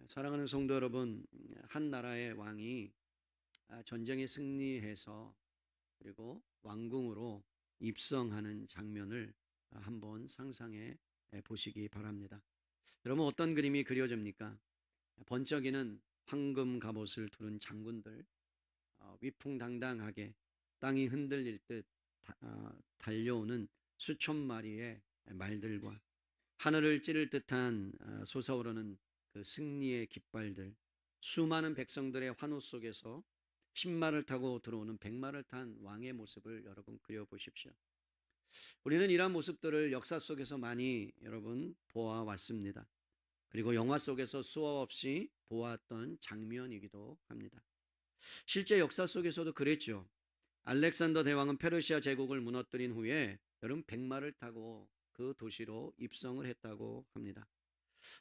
사랑하는 성도 여러분, 한 나라의 왕이 전쟁에 승리해서 그리고 왕궁으로 입성하는 장면을 한번 상상해 보시기 바랍니다. 여러분, 어떤 그림이 그려집니까? 번쩍이는 황금 갑옷을 두른 장군들, 위풍당당하게 땅이 흔들릴 듯 달려오는 수천 마리의 말들과 하늘을 찌를 듯한 솟아오르는 그 승리의 깃발들, 수많은 백성들의 환호 속에서 신말을 타고 들어오는 백마를 탄 왕의 모습을 여러분 그려보십시오. 우리는 이러한 모습들을 역사 속에서 많이 여러분 보아왔습니다. 그리고 영화 속에서 수업 없이 보았던 장면이기도 합니다. 실제 역사 속에서도 그랬죠. 알렉산더 대왕은 페르시아 제국을 무너뜨린 후에 여러분 백마를 타고 그 도시로 입성을 했다고 합니다.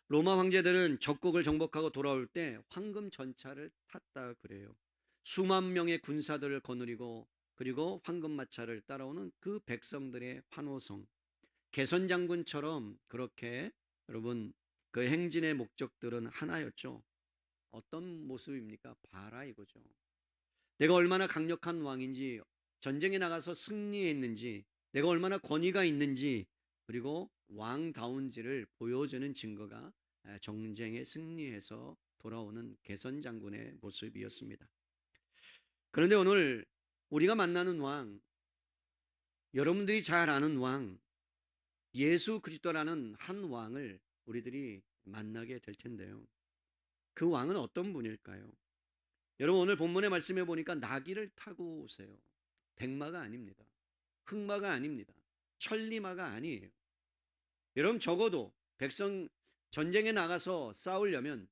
로마 황제들은 적국을 정복하고 돌아올 때 황금 전차를 탔다 그래요. 수만 명의 군사들을 거느리고 그리고 황금 마차를 따라오는 그 백성들의 환호성. 개선 장군처럼 그렇게 여러분 그 행진의 목적들은 하나였죠. 어떤 모습입니까? 봐라 이거죠. 내가 얼마나 강력한 왕인지, 전쟁에 나가서 승리했는지, 내가 얼마나 권위가 있는지, 그리고 왕다운지를 보여주는 증거가 정쟁에 승리해서 돌아오는 개선 장군의 모습이었습니다. 그런데 오늘 우리가 만나는 왕, 여러분들이 잘 아는 왕, 예수 그리스도라는 한 왕을 우리들이 만나게 될 텐데요. 그 왕은 어떤 분일까요? 여러분, 오늘 본문의 말씀해 보니까 나귀를 타고 오세요. 백마가 아닙니다. 흑마가 아닙니다. 천리마가 아니에요. 여러분, 적어도 백성 전쟁에 나가서 싸우려면,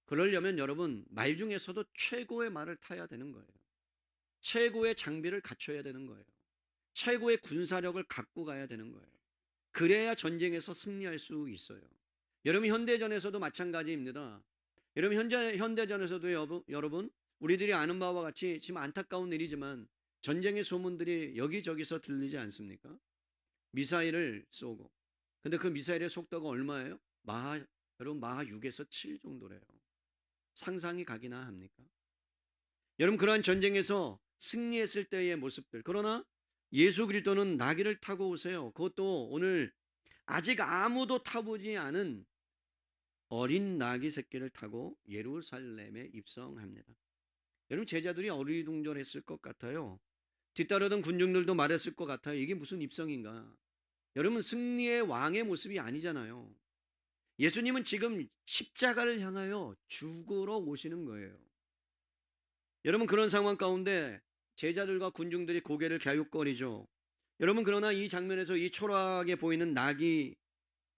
그러려면 여러분 말 중에서도 최고의 말을 타야 되는 거예요. 최고의 장비를 갖춰야 되는 거예요. 최고의 군사력을 갖고 가야 되는 거예요. 그래야 전쟁에서 승리할 수 있어요. 여러분, 현대전에서도 마찬가지입니다. 여러분, 현대전에서도 여러분 우리들이 아는 바와 같이 지금 안타까운 일이지만 전쟁의 소문들이 여기저기서 들리지 않습니까? 미사일을 쏘고, 근데 그 미사일의 속도가 얼마예요? 여러분 마하 6에서 7 정도래요. 상상이 가기나 합니까? 여러분, 그러한 전쟁에서 승리했을 때의 모습들. 그러나 예수 그리스도는 나귀를 타고 오세요. 그것도 오늘 아직 아무도 타보지 않은 어린 나귀 새끼를 타고 예루살렘에 입성합니다. 여러분, 제자들이 어리둥절했을 것 같아요. 뒤따르던 군중들도 말했을 것 같아요. 이게 무슨 입성인가? 여러분, 승리의 왕의 모습이 아니잖아요. 예수님은 지금 십자가를 향하여 죽으러 오시는 거예요. 여러분, 그런 상황 가운데 제자들과 군중들이 고개를 갸웃거리죠. 여러분, 그러나 이 장면에서 이 초라하게 보이는 나귀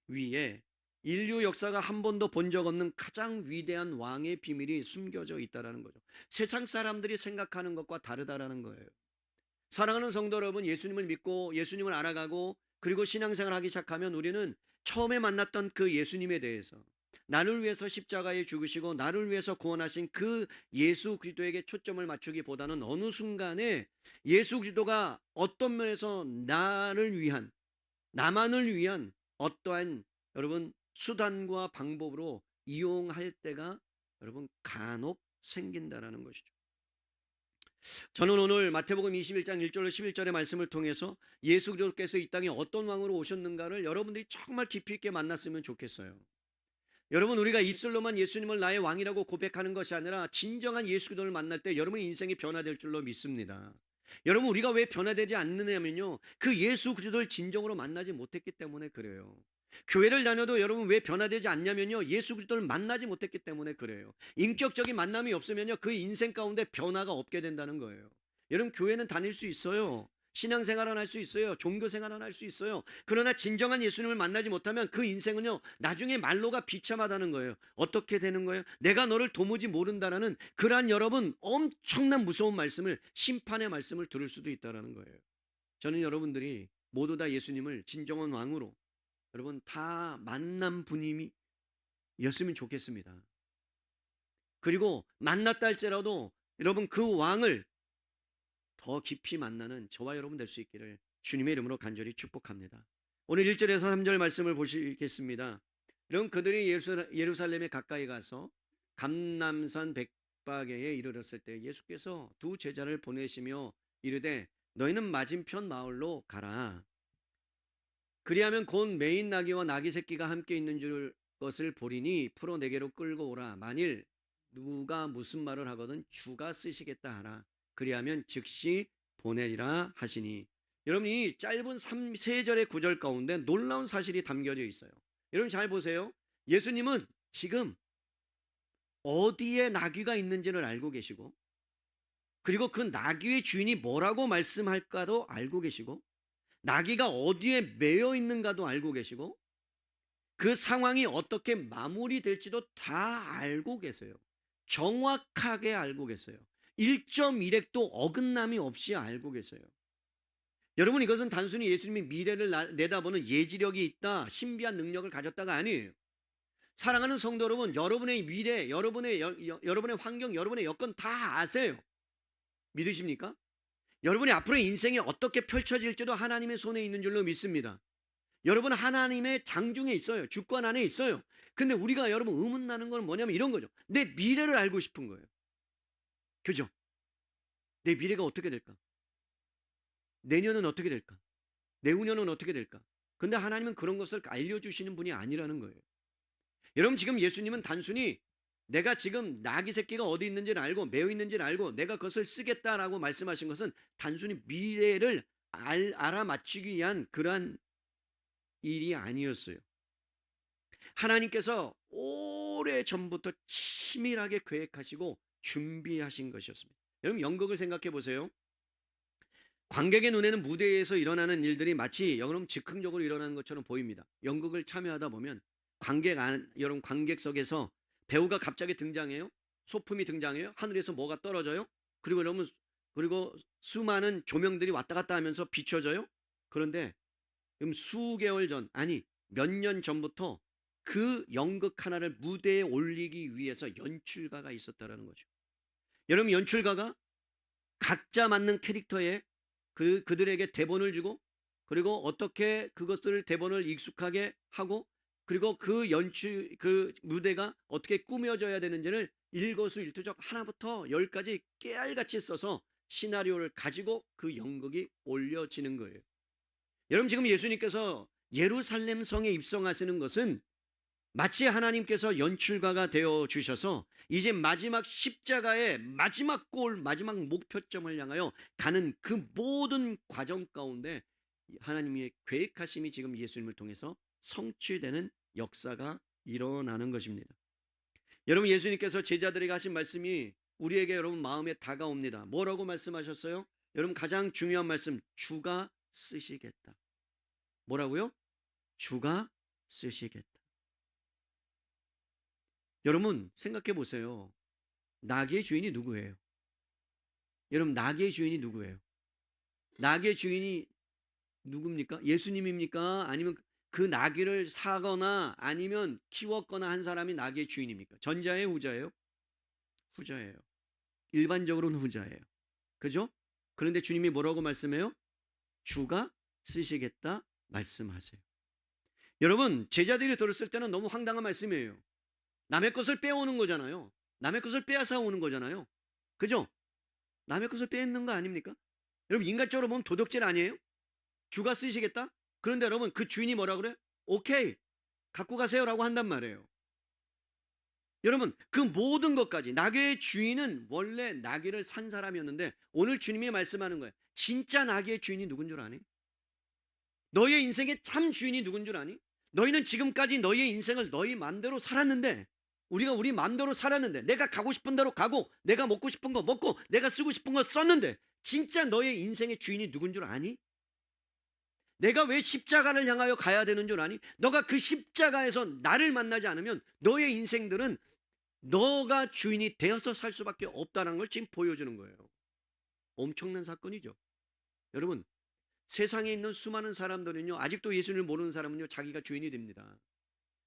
위에 인류 역사가 한 번도 본 적 없는 가장 위대한 왕의 비밀이 숨겨져 있다는 거죠. 세상 사람들이 생각하는 것과 다르다라는 거예요. 사랑하는 성도 여러분, 예수님을 믿고 예수님을 알아가고 그리고 신앙생활을 하기 시작하면 우리는 처음에 만났던 그 예수님에 대해서, 나를 위해서 십자가에 죽으시고 나를 위해서 구원하신 그 예수 그리스도에게 초점을 맞추기보다는 어느 순간에 예수 그리스도가 어떤 면에서 나만을 위한 어떠한 여러분 수단과 방법으로 이용할 때가 여러분 간혹 생긴다라는 것이죠. 저는 오늘 마태복음 21장 1절로 11절의 말씀을 통해서 예수 그리스도께서 이 땅에 어떤 왕으로 오셨는가를 여러분들이 정말 깊이 있게 만났으면 좋겠어요. 여러분, 우리가 입술로만 예수님을 나의 왕이라고 고백하는 것이 아니라 진정한 예수 그리스도를 만날 때 여러분의 인생이 변화될 줄로 믿습니다. 여러분, 우리가 왜 변화되지 않느냐면요, 그 예수 그리스도를 진정으로 만나지 못했기 때문에 그래요. 교회를 다녀도 여러분 왜 변화되지 않냐면요, 예수 그리스도를 만나지 못했기 때문에 그래요. 인격적인 만남이 없으면요, 그 인생 가운데 변화가 없게 된다는 거예요. 여러분, 교회는 다닐 수 있어요. 신앙생활은 할 수 있어요. 종교생활은 할 수 있어요. 그러나 진정한 예수님을 만나지 못하면 그 인생은요, 나중에 말로가 비참하다는 거예요. 어떻게 되는 거예요? 내가 너를 도무지 모른다라는 그러한 여러분 엄청난 무서운 말씀을, 심판의 말씀을 들을 수도 있다는 거예요. 저는 여러분들이 모두 다 예수님을 진정한 왕으로 여러분 다 만난 분임이 였으면 좋겠습니다. 그리고 만났다 할지라도 여러분 그 왕을 더 깊이 만나는 저와 여러분 될 수 있기를 주님의 이름으로 간절히 축복합니다. 오늘 1절에서 3절 말씀을 보시겠습니다. 그럼 그들이 예루살렘에 가까이 가서 감람산 백박에에 이르렀을 때 예수께서 두 제자를 보내시며 이르되 너희는 맞은편 마을로 가라. 그리하면 곧 매인 나귀와 나귀 새끼가 함께 있는 줄 것을 보리니 풀어 내게로 끌고 오라. 만일 누가 무슨 말을 하거든 주가 쓰시겠다 하라. 그리하면 즉시 보내리라 하시니. 여러분 이 짧은 3절의 구절 가운데 놀라운 사실이 담겨져 있어요. 여러분 잘 보세요. 예수님은 지금 어디에 나귀가 있는지를 알고 계시고, 그리고 그 나귀의 주인이 뭐라고 말씀할까도 알고 계시고, 나귀가 어디에 매여 있는가도 알고 계시고, 그 상황이 어떻게 마무리될지도 다 알고 계세요. 정확하게 알고 계세요. 1.1획도 어긋남이 없이 알고 계세요. 여러분 이것은 단순히 예수님이 미래를 내다보는 예지력이 있다, 신비한 능력을 가졌다가 아니에요. 사랑하는 성도 여러분, 여러분의 미래, 여러분의 환경, 여러분의 여건 다 아세요. 믿으십니까? 여러분이 앞으로의 인생이 어떻게 펼쳐질지도 하나님의 손에 있는 줄로 믿습니다. 여러분 하나님의 장중에 있어요. 주권 안에 있어요. 근데 우리가 여러분 의문나는 건 뭐냐면 이런 거죠. 내 미래를 알고 싶은 거예요. 그죠? 내 미래가 어떻게 될까? 내년은 어떻게 될까? 내후년은 어떻게 될까? 근데 하나님은 그런 것을 알려주시는 분이 아니라는 거예요. 여러분 지금 예수님은 단순히 내가 지금 나귀 새끼가 어디 있는지를 알고 매여 있는지를 알고 내가 그것을 쓰겠다라고 말씀하신 것은 단순히 미래를 알아맞추기 위한 그러한 일이 아니었어요. 하나님께서 오래 전부터 치밀하게 계획하시고 준비하신 것이었습니다. 여러분 연극을 생각해 보세요. 관객의 눈에는 무대에서 일어나는 일들이 마치 여러분 즉흥적으로 일어나는 것처럼 보입니다. 연극을 참여하다 보면 여러분 관객석에서 배우가 갑자기 등장해요. 소품이 등장해요. 하늘에서 뭐가 떨어져요. 그리고 수많은 조명들이 왔다 갔다 하면서 비춰져요. 그런데 수개월 전, 아니 몇 년 전부터 그 연극 하나를 무대에 올리기 위해서 연출가가 있었다라는 거죠. 여러분 연출가가 각자 맞는 캐릭터에 그들에게 대본을 주고, 그리고 어떻게 그것을 대본을 익숙하게 하고, 그리고 그 무대가 어떻게 꾸며져야 되는지를 일거수일투족 하나부터 열까지 깨알같이 써서 시나리오를 가지고 그 연극이 올려지는 거예요. 여러분 지금 예수님께서 예루살렘 성에 입성하시는 것은 마치 하나님께서 연출가가 되어 주셔서 이제 마지막 십자가의 마지막 골, 마지막 목표점을 향하여 가는 그 모든 과정 가운데 하나님의 계획하심이 지금 예수님을 통해서 성취되는 역사가 일어나는 것입니다. 여러분 예수님께서 제자들에게 하신 말씀이 우리에게 여러분 마음에 다가옵니다. 뭐라고 말씀하셨어요? 여러분 가장 중요한 말씀, 주가 쓰시겠다. 뭐라고요? 주가 쓰시겠다. 여러분 생각해 보세요. 나귀의 주인이 누구예요? 여러분 나귀의 주인이 누구예요? 나귀의 주인이 누굽니까? 예수님입니까? 아니면 그 나귀를 사거나 아니면 키웠거나 한 사람이 나귀의 주인입니까? 전자예요, 후자예요? 후자예요. 일반적으로는 후자예요. 그죠? 그런데 주님이 뭐라고 말씀해요? 주가 쓰시겠다 말씀하세요. 여러분 제자들이 들었을 때는 너무 황당한 말씀이에요. 남의 것을 빼오는 거잖아요. 남의 것을 빼앗아 오는 거잖아요. 그죠? 남의 것을 빼앗는 거 아닙니까? 여러분 인간적으로 보면 도덕질 아니에요? 주가 쓰시겠다? 그런데 여러분 그 주인이 뭐라 그래? 오케이 갖고 가세요라고 한단 말이에요. 여러분 그 모든 것까지, 나귀의 주인은 원래 나귀를 산 사람이었는데 오늘 주님이 말씀하는 거예요. 진짜 나귀의 주인이 누군 줄 아니? 너의 인생의 참 주인이 누군 줄 아니? 너희는 지금까지 너희의 인생을 너희 마음대로 살았는데, 우리가 우리 마음대로 살았는데, 내가 가고 싶은 대로 가고 내가 먹고 싶은 거 먹고 내가 쓰고 싶은 거 썼는데 진짜 너의 인생의 주인이 누군 줄 아니? 내가 왜 십자가를 향하여 가야 되는 줄 아니? 너가 그 십자가에서 나를 만나지 않으면 너의 인생들은 너가 주인이 되어서 살 수밖에 없다는 걸 지금 보여주는 거예요. 엄청난 사건이죠. 여러분 세상에 있는 수많은 사람들은요, 아직도 예수님을 모르는 사람은요 자기가 주인이 됩니다.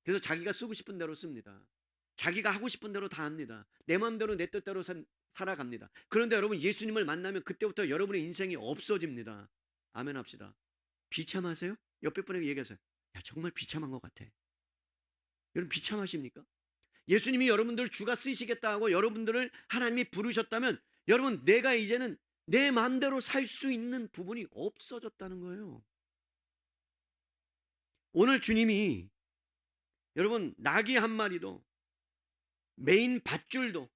그래서 자기가 쓰고 싶은 대로 씁니다. 자기가 하고 싶은 대로 다 합니다. 내 마음대로 내 뜻대로 살아갑니다. 그런데 여러분 예수님을 만나면 그때부터 여러분의 인생이 없어집니다. 아멘 합시다. 비참하세요? 옆에 분에게 얘기하세요. 야 정말 비참한 것 같아. 여러분 비참하십니까? 예수님이 여러분들 주가 쓰시겠다 하고 여러분들을 하나님이 부르셨다면 여러분 내가 이제는 내 마음대로 살 수 있는 부분이 없어졌다는 거예요. 오늘 주님이 여러분 나귀 한 마리도 메인 밧줄도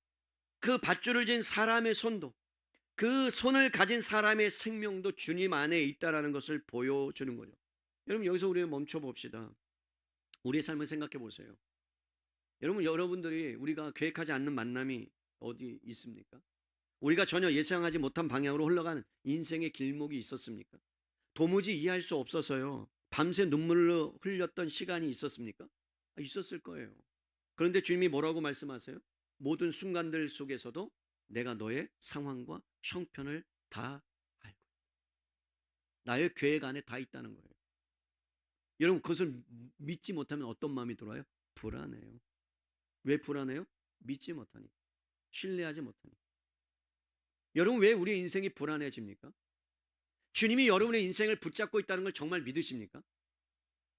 그 밧줄을 진 사람의 손도 그 손을 가진 사람의 생명도 주님 안에 있다라는 것을 보여주는 거죠. 여러분 여기서 우리 멈춰 봅시다. 우리의 삶을 생각해 보세요. 여러분 여러분들이 우리가 계획하지 않는 만남이 어디 있습니까? 우리가 전혀 예상하지 못한 방향으로 흘러가는 인생의 길목이 있었습니까? 도무지 이해할 수 없어서요. 밤새 눈물로 흘렸던 시간이 있었습니까? 있었을 거예요. 그런데 주님이 뭐라고 말씀하세요? 모든 순간들 속에서도 내가 너의 상황과 형편을 다 알고 있다. 나의 계획 안에 다 있다는 거예요. 여러분 그것을 믿지 못하면 어떤 마음이 들어요? 불안해요. 왜 불안해요? 믿지 못하니, 신뢰하지 못하니. 여러분 왜 우리의 인생이 불안해집니까? 주님이 여러분의 인생을 붙잡고 있다는 걸 정말 믿으십니까?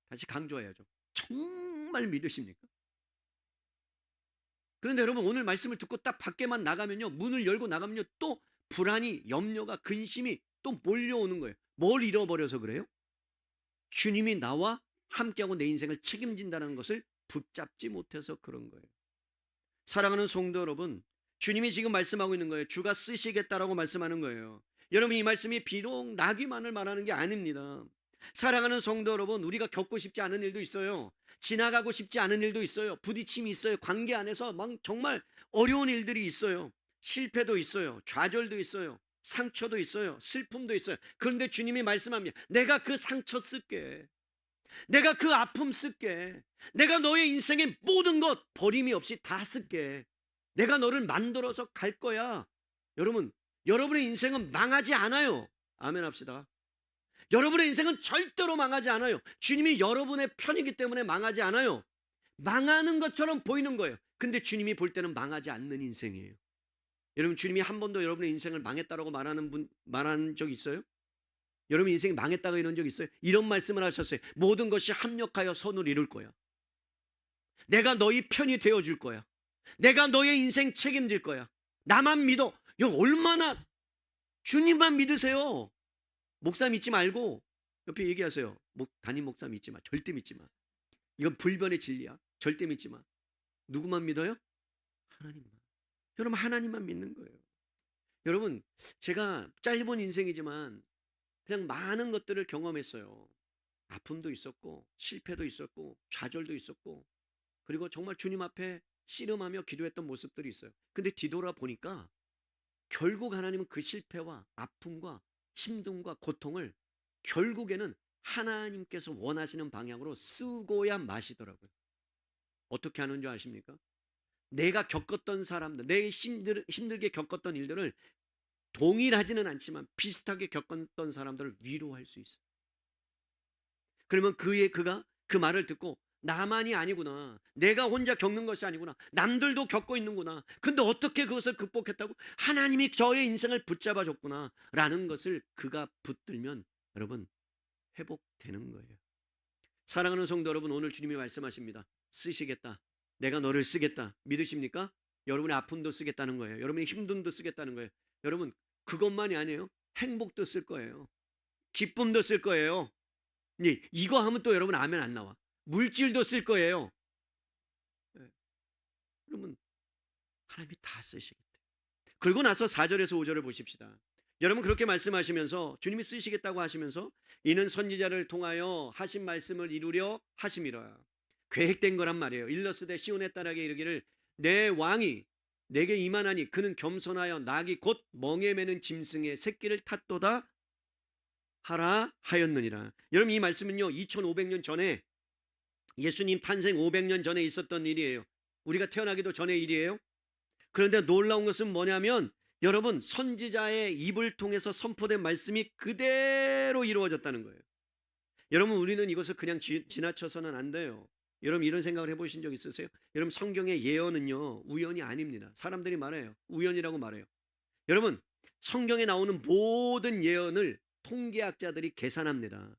다시 강조해야죠. 정말 믿으십니까? 그런데 여러분 오늘 말씀을 듣고 딱 밖에만 나가면요, 문을 열고 나가면요, 또 불안이, 염려가, 근심이 또 몰려오는 거예요. 뭘 잃어버려서 그래요? 주님이 나와 함께하고 내 인생을 책임진다는 것을 붙잡지 못해서 그런 거예요. 사랑하는 성도 여러분, 주님이 지금 말씀하고 있는 거예요. 주가 쓰시겠다라고 말씀하는 거예요. 여러분 이 말씀이 비록 나기만을 말하는 게 아닙니다. 사랑하는 성도 여러분, 우리가 겪고 싶지 않은 일도 있어요. 지나가고 싶지 않은 일도 있어요. 부딪힘이 있어요. 관계 안에서 막 정말 어려운 일들이 있어요. 실패도 있어요. 좌절도 있어요. 상처도 있어요. 슬픔도 있어요. 그런데 주님이 말씀합니다. 내가 그 상처 쓸게. 내가 그 아픔 쓸게. 내가 너의 인생의 모든 것 버림이 없이 다 쓸게. 내가 너를 만들어서 갈 거야. 여러분, 여러분의 인생은 망하지 않아요. 아멘 합시다. 여러분의 인생은 절대로 망하지 않아요. 주님이 여러분의 편이기 때문에 망하지 않아요. 망하는 것처럼 보이는 거예요. 근데 주님이 볼 때는 망하지 않는 인생이에요. 여러분 주님이 한 번도 여러분의 인생을 망했다라고 말한 적 있어요? 여러분 인생이 망했다고 이런 적 있어요? 이런 말씀을 하셨어요. 모든 것이 합력하여 선을 이룰 거야. 내가 너희 편이 되어줄 거야. 내가 너의 인생 책임질 거야. 나만 믿어. 이거 얼마나 주님만 믿으세요. 목사 믿지 말고 옆에 얘기하세요. 담임 목사 믿지 마. 절대 믿지 마. 이건 불변의 진리야. 절대 믿지 마. 누구만 믿어요? 하나님만. 여러분 하나님만 믿는 거예요. 여러분 제가 짧은 인생이지만 그냥 많은 것들을 경험했어요. 아픔도 있었고 실패도 있었고 좌절도 있었고 그리고 정말 주님 앞에 씨름하며 기도했던 모습들이 있어요. 근데 뒤돌아보니까 결국 하나님은 그 실패와 아픔과 힘듦과 고통을 결국에는 하나님께서 원하시는 방향으로 쓰고야 마시더라고요. 어떻게 하는 줄 아십니까? 내가 겪었던 사람들, 내 힘들게 겪었던 일들을 동일하지는 않지만 비슷하게 겪었던 사람들을 위로할 수 있어요. 그러면 그가 그 말을 듣고 나만이 아니구나. 내가 혼자 겪는 것이 아니구나. 남들도 겪고 있는구나. 근데 어떻게 그것을 극복했다고? 하나님이 저의 인생을 붙잡아 줬구나. 라는 것을 그가 붙들면 여러분 회복되는 거예요. 사랑하는 성도 여러분, 오늘 주님이 말씀하십니다. 쓰시겠다. 내가 너를 쓰겠다. 믿으십니까? 여러분의 아픔도 쓰겠다는 거예요. 여러분의 힘듦도 쓰겠다는 거예요. 여러분 그것만이 아니에요. 행복도 쓸 거예요. 기쁨도 쓸 거예요. 이거 하면 또 여러분 아멘 안 나와. 물질도 쓸 거예요. 네. 여러분 하나님이 다 쓰시겠대. 그리고 나서 4절에서 5절을 보십시다. 여러분 그렇게 말씀하시면서 주님이 쓰시겠다고 하시면서 이는 선지자를 통하여 하신 말씀을 이루려 하심이라. 계획된 거란 말이에요. 일러스되 시온의 딸에게 이르기를 내 왕이 내게 임하나니 그는 겸손하여 낙이 곧 멍에 매는 짐승의 새끼를 탔도다 하라 하였느니라. 여러분 이 말씀은요 2500년 전에 예수님 탄생 500년 전에 있었던 일이에요. 우리가 태어나기도 전의 일이에요. 그런데 놀라운 것은 뭐냐면 여러분 선지자의 입을 통해서 선포된 말씀이 그대로 이루어졌다는 거예요. 여러분 우리는 이것을 그냥 지나쳐서는 안 돼요. 여러분 이런 생각을 해보신 적 있으세요? 여러분 성경의 예언은요 우연이 아닙니다. 사람들이 말해요. 우연이라고 말해요. 여러분 성경에 나오는 모든 예언을 통계학자들이 계산합니다.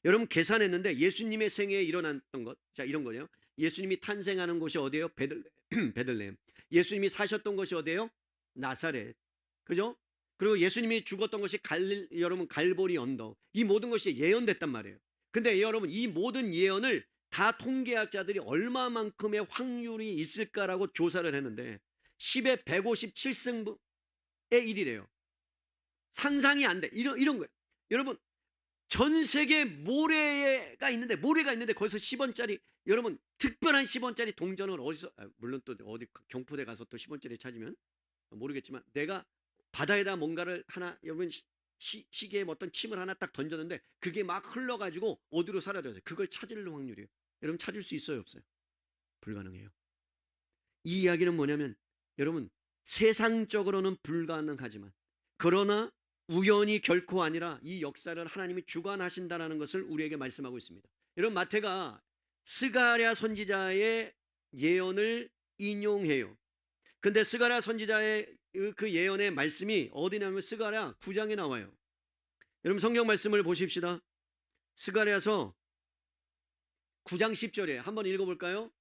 여러분 계산했는데 예수님의 생애에 일어났던 것, 자 이런 거예요. 예수님이 탄생하는 곳이 어디예요? 베들레헴. 예수님이 사셨던 곳이 어디예요? 나사렛. 그죠? 그리고 예수님이 죽었던 것이 여러분 갈보리 언덕. 이 모든 것이 예언됐단 말이에요. 근데 여러분 이 모든 예언을 다 통계학자들이 얼마만큼의 확률이 있을까라고 조사를 했는데 10의 157승의 1이래요. 상상이 안 돼. 이런 거예요. 여러분 전 세계 모래가 있는데 거기서 10원짜리 여러분 특별한 10원짜리 동전을 어디서 물론 또 어디 경포대 가서 또 10원짜리 찾으면 모르겠지만 내가 바다에다 뭔가를 하나 여러분 시계에 어떤 침을 하나 딱 던졌는데 그게 막 흘러가지고 어디로 사라져요. 그걸 찾을 확률이에요. 여러분 찾을 수 있어요 없어요? 불가능해요. 이 이야기는 뭐냐면 여러분 세상적으로는 불가능하지만 그러나 우연이 결코 아니라 이 역사를 하나님이 주관하신다는 것을 우리에게 말씀하고 있습니다. 여러분 마태가 스가랴 선지자의 예언을 인용해요. 근데 스가랴 선지자의 그 예언의 말씀이 어디냐면 스가랴 9장에 나와요. 여러분 성경 말씀을 보십시다. 스가랴서 9장 10절에 한번 읽어볼까요?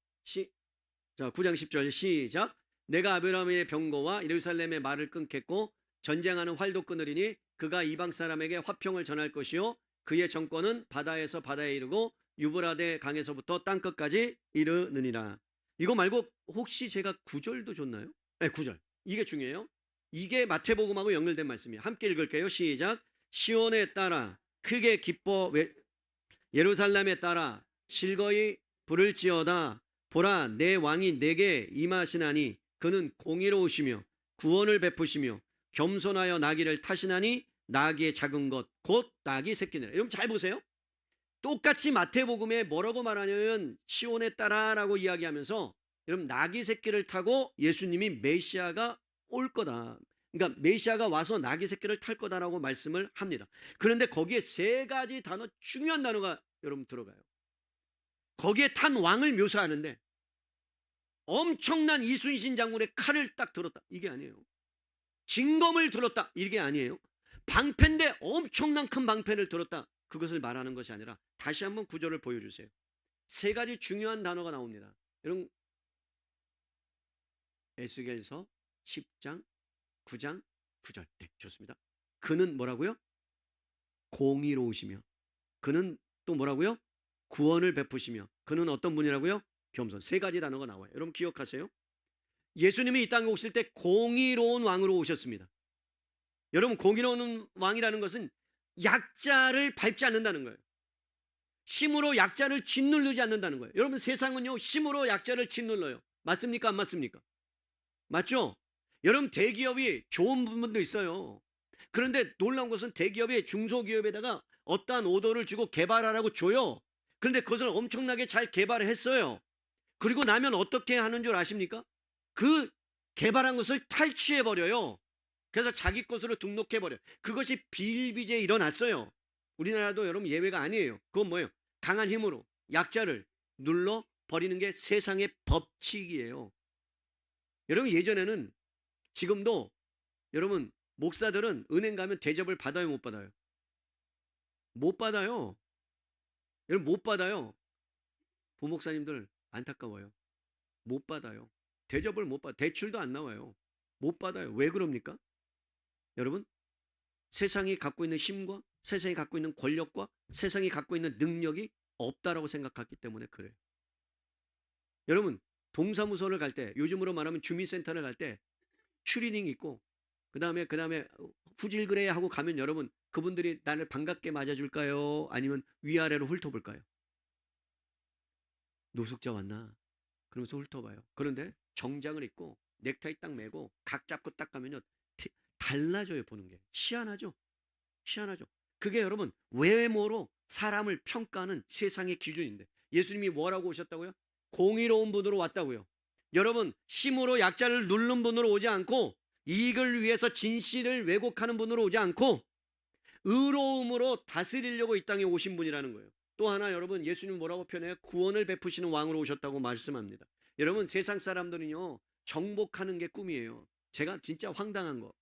자, 9장 10절 시작. 내가 아브라함의 병거와 예루살렘의 말을 끊겠고 전쟁하는 활도 끊으리니 그가 이방 사람에게 화평을 전할 것이요 그의 정권은 바다에서 바다에 이르고 유브라데 강에서부터 땅끝까지 이르느니라. 이거 말고 혹시 제가 9절도 줬나요? 네, 9절. 이게 중요해요. 이게 마태복음하고 연결된 말씀이에요. 함께 읽을게요. 시작. 시온에 따라 크게 기뻐 예루살렘에 따라 실거이 부를지어다. 보라 내 왕이 내게 임하시나니 그는 공의로우시며 구원을 베푸시며 겸손하여 나귀를 타시나니 나귀의 작은 것 곧 나귀 새끼니라. 여러분 잘 보세요. 똑같이 마태복음에 뭐라고 말하냐면 시온에 따라라고 이야기하면서 여러분 나귀 새끼를 타고 예수님이 메시아가 올 거다. 그러니까 메시아가 와서 나귀 새끼를 탈 거다라고 말씀을 합니다. 그런데 거기에 세 가지 단어 중요한 단어가 여러분 들어가요. 거기에 탄 왕을 묘사하는데 엄청난 이순신 장군의 칼을 딱 들었다. 이게 아니에요. 징검을 들었다. 이게 아니에요. 방패인데 엄청난 큰 방패를 들었다. 그것을 말하는 것이 아니라 다시 한번 구절을 보여주세요. 세 가지 중요한 단어가 나옵니다. 여러분 에스겔서 10장 9장 9절. 네, 좋습니다. 그는 뭐라고요? 공의로우시며 그는 또 뭐라고요? 구원을 베푸시며 그는 어떤 분이라고요? 겸손. 세 가지 단어가 나와요. 여러분 기억하세요? 예수님이 이 땅에 오실 때 공의로운 왕으로 오셨습니다. 여러분 공의로운 왕이라는 것은 약자를 밟지 않는다는 거예요. 힘으로 약자를 짓누르지 않는다는 거예요. 여러분 세상은요 힘으로 약자를 짓눌러요. 맞습니까? 안 맞습니까? 맞죠? 여러분 대기업이 좋은 부분도 있어요. 그런데 놀라운 것은 대기업이 중소기업에다가 어떠한 오더를 주고 개발하라고 줘요. 그런데 그것을 엄청나게 잘 개발을 했어요. 그리고 나면 어떻게 하는 줄 아십니까? 그 개발한 것을 탈취해버려요. 그래서 자기 것으로 등록해버려요. 그것이 비일비재에 일어났어요. 우리나라도 여러분 예외가 아니에요. 그건 뭐예요? 강한 힘으로 약자를 눌러버리는 게 세상의 법칙이에요. 여러분 예전에는 지금도 여러분 목사들은 은행 가면 대접을 받아요 못 받아요? 못 받아요. 여러분 못 받아요. 부목사님들 안타까워요. 못 받아요. 대접을 못 받아요. 대출도 안 나와요. 못 받아요. 왜 그럽니까? 여러분 세상이 갖고 있는 힘과 세상이 갖고 있는 권력과 세상이 갖고 있는 능력이 없다라고 생각했기 때문에 그래요. 여러분 동사무소를 갈 때 요즘으로 말하면 주민센터를 갈 때 추리닝 있고 그 다음에 후질 그래 하고 가면 여러분 그분들이 나를 반갑게 맞아줄까요? 아니면 위아래로 훑어볼까요? 노숙자 왔나? 그러면서 훑어봐요. 그런데 정장을 입고 넥타이 딱 매고 각 잡고 딱 가면요 달라져요. 보는 게 희한하죠. 희한하죠. 그게 여러분 외모로 사람을 평가하는 세상의 기준인데 예수님이 뭐라고 오셨다고요? 공의로운 분으로 왔다고요. 여러분 힘으로 약자를 누르는 분으로 오지 않고 이익을 위해서 진실을 왜곡하는 분으로 오지 않고 의로움으로 다스리려고 이 땅에 오신 분이라는 거예요. 또 하나 여러분 예수님 뭐라고 표현해요? 구원을 베푸시는 왕으로 오셨다고 말씀합니다. 여러분 세상 사람들은요 정복하는 게 꿈이에요. 제가 진짜 황당한 거.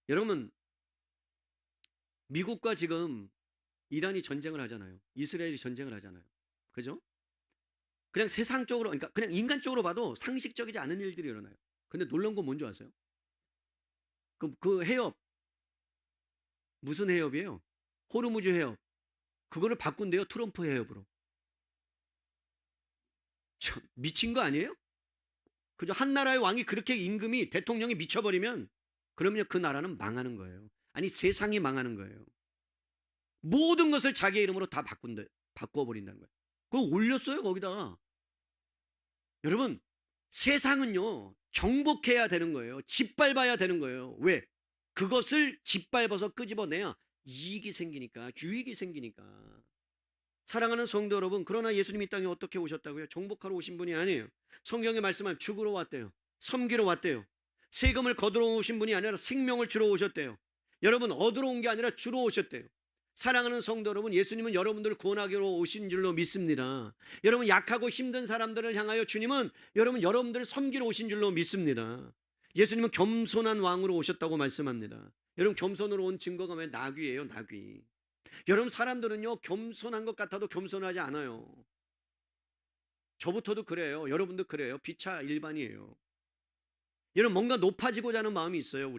여러분 미국과 지금 이란이 전쟁을 하잖아요. 이스라엘이 전쟁을 하잖아요. 그죠? 그냥 세상적으로, 그러니까 그냥 인간적으로 봐도 상식적이지 않은 일들이 일어나요. 근데 놀라운 건 뭔지 아세요? 그 해협, 무슨 해협이에요? 호르무즈 해협. 그거를 바꾼대요. 트럼프 해협으로. 미친 거 아니에요? 그죠? 한 나라의 왕이 그렇게 임금이 대통령이 미쳐버리면 그러면 그 나라는 망하는 거예요. 아니 세상이 망하는 거예요. 모든 것을 자기 이름으로 다 바꿔버린다는 거예요. 그거 올렸어요 거기다가. 여러분 세상은요 정복해야 되는 거예요. 짓밟아야 되는 거예요. 왜? 그것을 짓밟아서 끄집어내야 이익이 생기니까, 유익이 생기니까. 사랑하는 성도 여러분, 그러나 예수님이 이 땅에 어떻게 오셨다고요? 정복하러 오신 분이 아니에요. 성경에 말씀하면 죽으러 왔대요. 섬기러 왔대요. 세금을 거두러 오신 분이 아니라 생명을 주러 오셨대요. 여러분 얻으러 온 게 아니라 주러 오셨대요. 사랑하는 성도 여러분, 예수님은 여러분들을 구원하기로 오신 줄로 믿습니다. 여러분 약하고 힘든 사람들을 향하여 주님은 여러분들을 섬기러 오신 줄로 믿습니다. 예수님은 겸손한 왕으로 오셨다고 말씀합니다. 여러분 겸손으로 온 증거가 왜 나귀예요? 나귀. 여러분 사람들은요 겸손한 것 같아도 겸손하지 않아요. 저부터도 그래요. 여러분도 그래요. 비차 일반이에요. 여러분 뭔가 높아지고자 하는 마음이 있어요.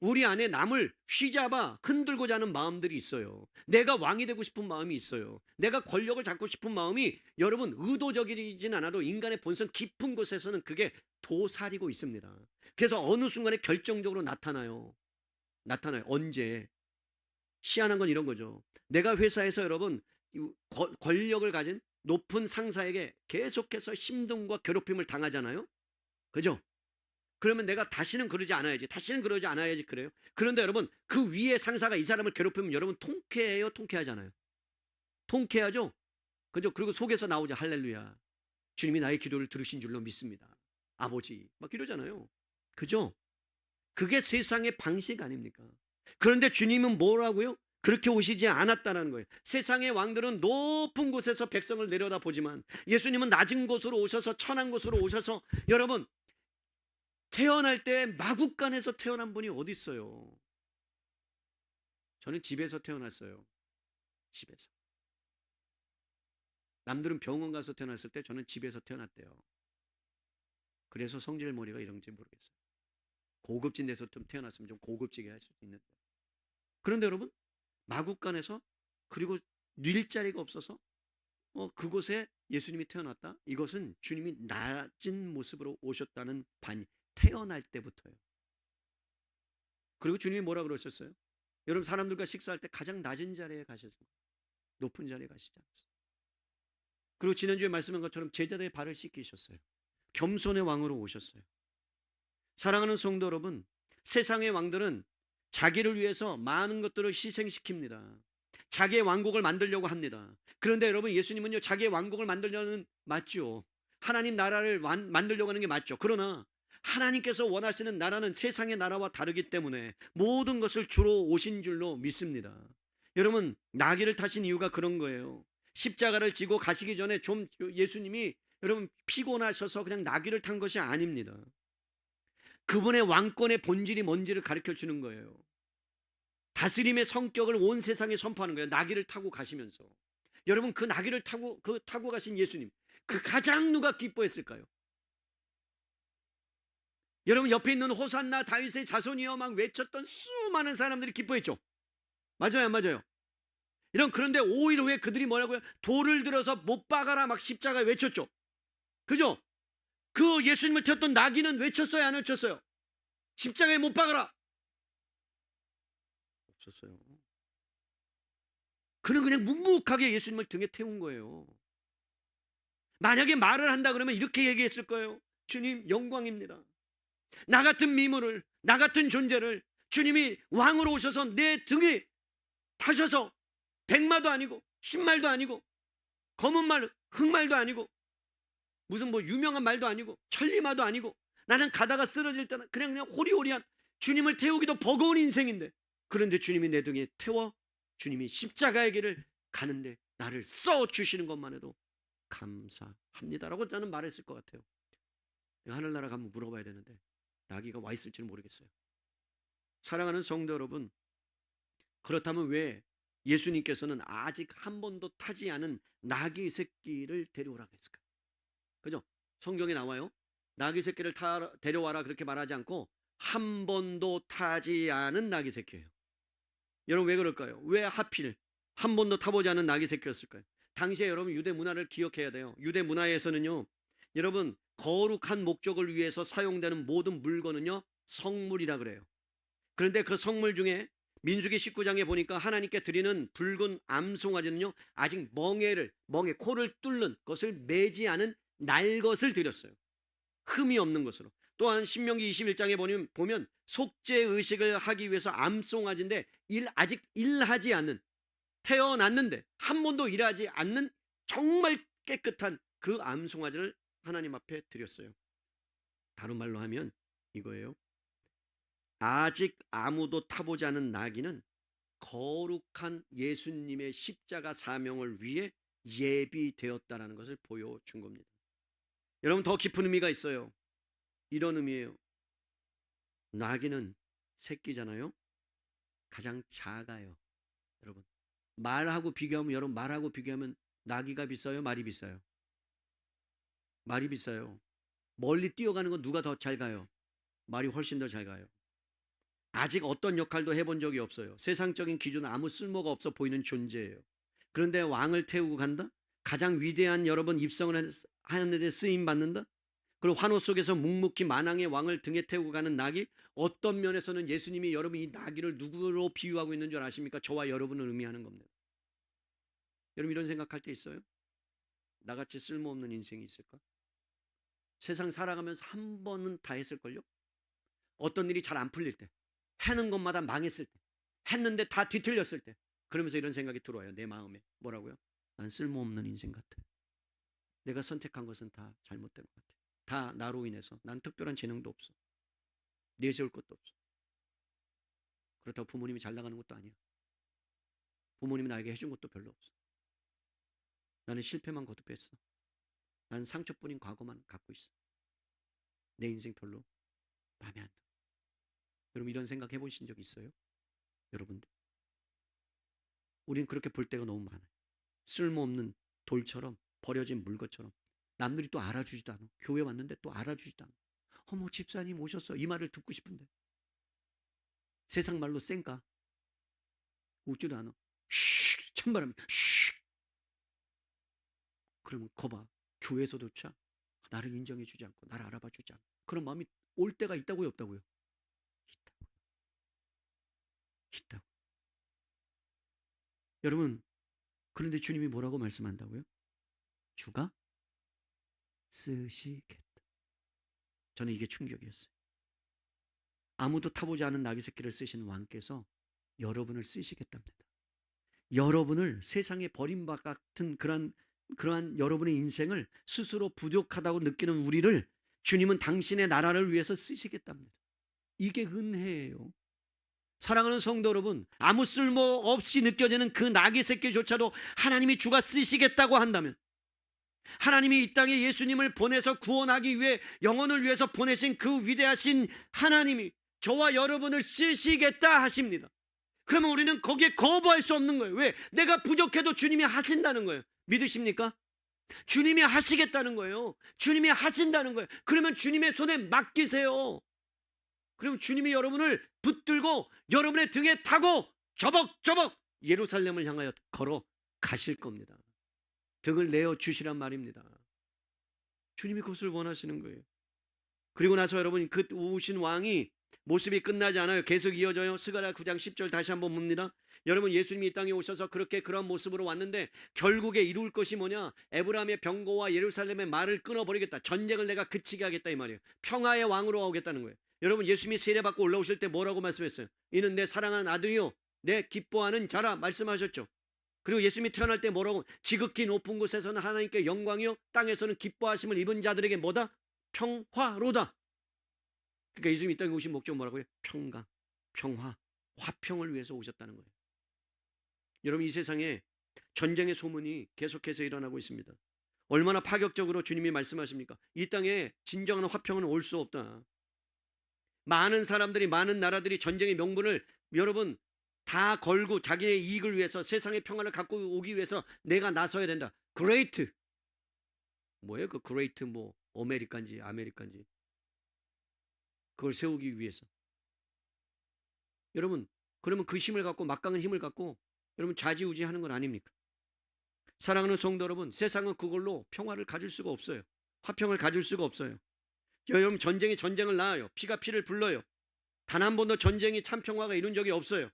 우리 안에 남을 휘잡아 흔들고자 하는 마음들이 있어요. 내가 왕이 되고 싶은 마음이 있어요. 내가 권력을 잡고 싶은 마음이 여러분 의도적이진 않아도 인간의 본성 깊은 곳에서는 그게 도사리고 있습니다. 그래서 어느 순간에 결정적으로 나타나요. 언제? 희한한 건 이런 거죠. 내가 회사에서 여러분 권력을 가진 높은 상사에게 계속해서 힘듦과 괴롭힘을 당하잖아요. 그죠? 그러면 내가 다시는 그러지 않아야지 그래요. 그런데 여러분 그 위에 상사가 이 사람을 괴롭히면 여러분 통쾌해요, 통쾌하잖아요. 통쾌하죠? 그죠? 그리고 속에서 나오죠. 할렐루야. 주님이 나의 기도를 들으신 줄로 믿습니다. 아버지 막 이러잖아요. 그죠? 그게 세상의 방식 아닙니까? 그런데 주님은 뭐라고요? 그렇게 오시지 않았다는 거예요. 세상의 왕들은 높은 곳에서 백성을 내려다보지만 예수님은 낮은 곳으로 오셔서 천한 곳으로 오셔서 여러분 태어날 때 마국간에서 태어난 분이 어디 있어요? 저는 집에서 태어났어요. 집에서. 남들은 병원 가서 태어났을 때 저는 집에서 태어났대요. 그래서 성질머리가 이런지 모르겠어요. 고급진 데서 좀 태어났으면 좀 고급지게 할 수도 있는데. 그런데 여러분 마국간에서 그리고 릴 자리가 없어서 그곳에 예수님이 태어났다. 이것은 주님이 낮은 모습으로 오셨다는 태어날 때부터요. 그리고 주님이 뭐라 그러셨어요? 여러분 사람들과 식사할 때 가장 낮은 자리에 가셔서 높은 자리에 가시지 않았어요. 그리고 지난주에 말씀한 것처럼 제자들의 발을 씻기셨어요. 겸손의 왕으로 오셨어요. 사랑하는 성도 여러분, 세상의 왕들은 자기를 위해서 많은 것들을 희생시킵니다. 자기의 왕국을 만들려고 합니다. 그런데 여러분 예수님은요 자기의 왕국을 만들려는 맞죠. 하나님 나라를 만들려고 하는 게 맞죠. 그러나 하나님께서 원하시는 나라는 세상의 나라와 다르기 때문에 모든 것을 주로 오신 줄로 믿습니다. 여러분 나귀를 타신 이유가 그런 거예요. 십자가를 지고 가시기 전에 좀 예수님이 여러분 피곤하셔서 그냥 나귀를 탄 것이 아닙니다. 그분의 왕권의 본질이 뭔지를 가르쳐 주는 거예요. 다스림의 성격을 온 세상에 선포하는 거예요. 나귀를 타고 가시면서. 여러분 그 나귀를 타고 가신 예수님, 그 가장 누가 기뻐했을까요? 여러분 옆에 있는 호산나 다윗의 자손이여 막 외쳤던 수많은 사람들이 기뻐했죠. 맞아요, 안 맞아요? 그런데 5일 후에 그들이 뭐라고요? 돌을 들어서 못 박아라 막 십자가에 외쳤죠. 그죠? 그 예수님을 태웠던 나귀는 외쳤어요, 안 외쳤어요? 십자가에 못 박아라. 없었어요. 그는 그냥 묵묵하게 예수님을 등에 태운 거예요. 만약에 말을 한다 그러면 이렇게 얘기했을 거예요. 주님 영광입니다. 나 같은 미물을, 나 같은 존재를 주님이 왕으로 오셔서 내 등에 타셔서 백마도 아니고 신말도 아니고 검은 말 흑말도 아니고 무슨 뭐 유명한 말도 아니고 천리마도 아니고 나는 가다가 쓰러질 때는 그냥 호리호리한 주님을 태우기도 버거운 인생인데 그런데 주님이 내 등에 태워 주님이 십자가의 길을 가는데 나를 써주시는 것만 해도 감사합니다라고 저는 말했을 것 같아요. 하늘나라 가면 물어봐야 되는데 나귀가 와 있을지는 모르겠어요. 사랑하는 성도 여러분, 그렇다면 왜 예수님께서는 아직 한 번도 타지 않은 나귀 새끼를 데려오라고 했을까요? 그죠? 성경에 나와요. 나귀 새끼를 데려와라 그렇게 말하지 않고 한 번도 타지 않은 나귀 새끼예요. 여러분 왜 그럴까요? 왜 하필 한 번도 타보지 않은 나귀 새끼였을까요? 당시에 여러분 유대 문화를 기억해야 돼요. 유대 문화에서는요, 여러분 거룩한 목적을 위해서 사용되는 모든 물건은요 성물이라 그래요. 그런데 그 성물 중에 민수기 19장에 보니까 하나님께 드리는 붉은 암송아지는요 아직 멍에 코를 뚫는 것을 매지 않은 날것을 드렸어요. 흠이 없는 것으로. 또한 신명기 21장에 보면 속죄 의식을 하기 위해서 암송아지인데 아직 일하지 않는, 태어났는데 한 번도 일하지 않는 정말 깨끗한 그 암송아지를 하나님 앞에 드렸어요. 다른 말로 하면 이거예요. 아직 아무도 타보지 않은 나귀는 거룩한 예수님의 십자가 사명을 위해 예비되었다라는 것을 보여준 겁니다. 여러분 더 깊은 의미가 있어요. 이런 의미예요. 나귀는 새끼잖아요. 가장 작아요. 여러분 말하고 비교하면 나귀가 비싸요? 말이 비싸요? 말이 비싸요. 멀리 뛰어가는 건 누가 더 잘 가요? 말이 훨씬 더 잘 가요. 아직 어떤 역할도 해본 적이 없어요. 세상적인 기준은 아무 쓸모가 없어 보이는 존재예요. 그런데 왕을 태우고 간다? 가장 위대한 여러분 입성을 하는 데 쓰임 받는다? 그리고 환호 속에서 묵묵히 만왕의 왕을 등에 태우고 가는 나귀, 어떤 면에서는 예수님이 여러분 이 나귀를 누구로 비유하고 있는 줄 아십니까? 저와 여러분을 의미하는 겁니다. 여러분 이런 생각할 때 있어요? 나같이 쓸모없는 인생이 있을까? 세상 살아가면서 한 번은 다 했을걸요? 어떤 일이 잘 안 풀릴 때, 하는 것마다 망했을 때, 했는데 다 뒤틀렸을 때, 그러면서 이런 생각이 들어와요. 내 마음에. 뭐라고요? 난 쓸모없는 인생 같아. 내가 선택한 것은 다 잘못된 것 같아. 다 나로 인해서. 난 특별한 재능도 없어. 내세울 것도 없어. 그렇다고 부모님이 잘 나가는 것도 아니야. 부모님이 나에게 해준 것도 별로 없어. 나는 실패만 거듭했어. 나는 상처뿐인 과거만 갖고 있어. 내 인생 별로 마음에 안 들어. 여러분 이런 생각 해보신 적 있어요? 여러분들 우린 그렇게 볼 때가 너무 많아요. 쓸모없는 돌처럼, 버려진 물것처럼. 남들이 또 알아주지도 않아. 교회 왔는데 또 알아주지도 않아. 어머 집사님 오셨어. 이 말을 듣고 싶은데 세상 말로 쌩까? 웃지도 않아. 쉬, 찬바람이 쉬. 그러면 거봐. 교회에서조차 나를 인정해 주지 않고 나를 알아봐 주지 않고 그런 마음이 올 때가 있다고요, 없다고요? 있다고. 여러분 그런데 주님이 뭐라고 말씀한다고요? 주가 쓰시겠다. 저는 이게 충격이었어요. 아무도 타보지 않은 나귀 새끼를 쓰신 왕께서 여러분을 쓰시겠답니다. 여러분을 세상에 버림받 같은 그러한 여러분의 인생을 스스로 부족하다고 느끼는 우리를 주님은 당신의 나라를 위해서 쓰시겠답니다. 이게 은혜예요. 사랑하는 성도 여러분, 아무 쓸모 없이 느껴지는 그 나귀 새끼조차도 하나님이 주가 쓰시겠다고 한다면, 하나님이 이 땅에 예수님을 보내서 구원하기 위해 영혼을 위해서 보내신 그 위대하신 하나님이 저와 여러분을 쓰시겠다 하십니다. 그러면 우리는 거기에 거부할 수 없는 거예요. 왜? 내가 부족해도 주님이 하신다는 거예요. 믿으십니까? 주님이 하시겠다는 거예요. 주님이 하신다는 거예요. 그러면 주님의 손에 맡기세요. 그럼 주님이 여러분을 붙들고 여러분의 등에 타고 저벅저벅 예루살렘을 향하여 걸어 가실 겁니다. 등을 내어 주시란 말입니다. 주님이 그것을 원하시는 거예요. 그리고 나서 여러분 그 우신 왕이 모습이 끝나지 않아요. 계속 이어져요. 스가랴 9장 10절 다시 한번 봅니다. 여러분 예수님이 이 땅에 오셔서 그렇게 그런 모습으로 왔는데 결국에 이룰 것이 뭐냐? 에브라임의 병거와 예루살렘의 말을 끊어버리겠다. 전쟁을 내가 그치게 하겠다 이 말이에요. 평화의 왕으로 오겠다는 거예요. 여러분 예수님이 세례받고 올라오실 때 뭐라고 말씀했어요? 이는 내 사랑하는 아들이요 내 기뻐하는 자라 말씀하셨죠. 그리고 예수님이 태어날 때 뭐라고? 지극히 높은 곳에서는 하나님께 영광이요 땅에서는 기뻐하심을 입은 자들에게 뭐다? 평화로다. 그러니까 예수님이 이 땅에 오신 목적은 뭐라고요? 평강, 평화, 화평을 위해서 오셨다는 거예요. 여러분 이 세상에 전쟁의 소문이 계속해서 일어나고 있습니다. 얼마나 파격적으로 주님이 말씀하십니까? 이 땅에 진정한 화평은 올 수 없다. 많은 사람들이, 많은 나라들이 전쟁의 명분을 여러분 다 걸고 자기의 이익을 위해서 세상의 평화를 갖고 오기 위해서 내가 나서야 된다. Great. 뭐예요? 그 그레이트 뭐 아메리칸지 아메리칸지 그걸 세우기 위해서. 여러분 그러면 그 힘을 갖고 막강한 힘을 갖고 여러분 좌지우지하는 건 아닙니까? 사랑하는 성도 여러분, 세상은 그걸로 평화를 가질 수가 없어요. 화평을 가질 수가 없어요. 여러분 전쟁이 전쟁을 낳아요. 피가 피를 불러요. 단 한 번도 전쟁이 참 평화가 이룬 적이 없어요.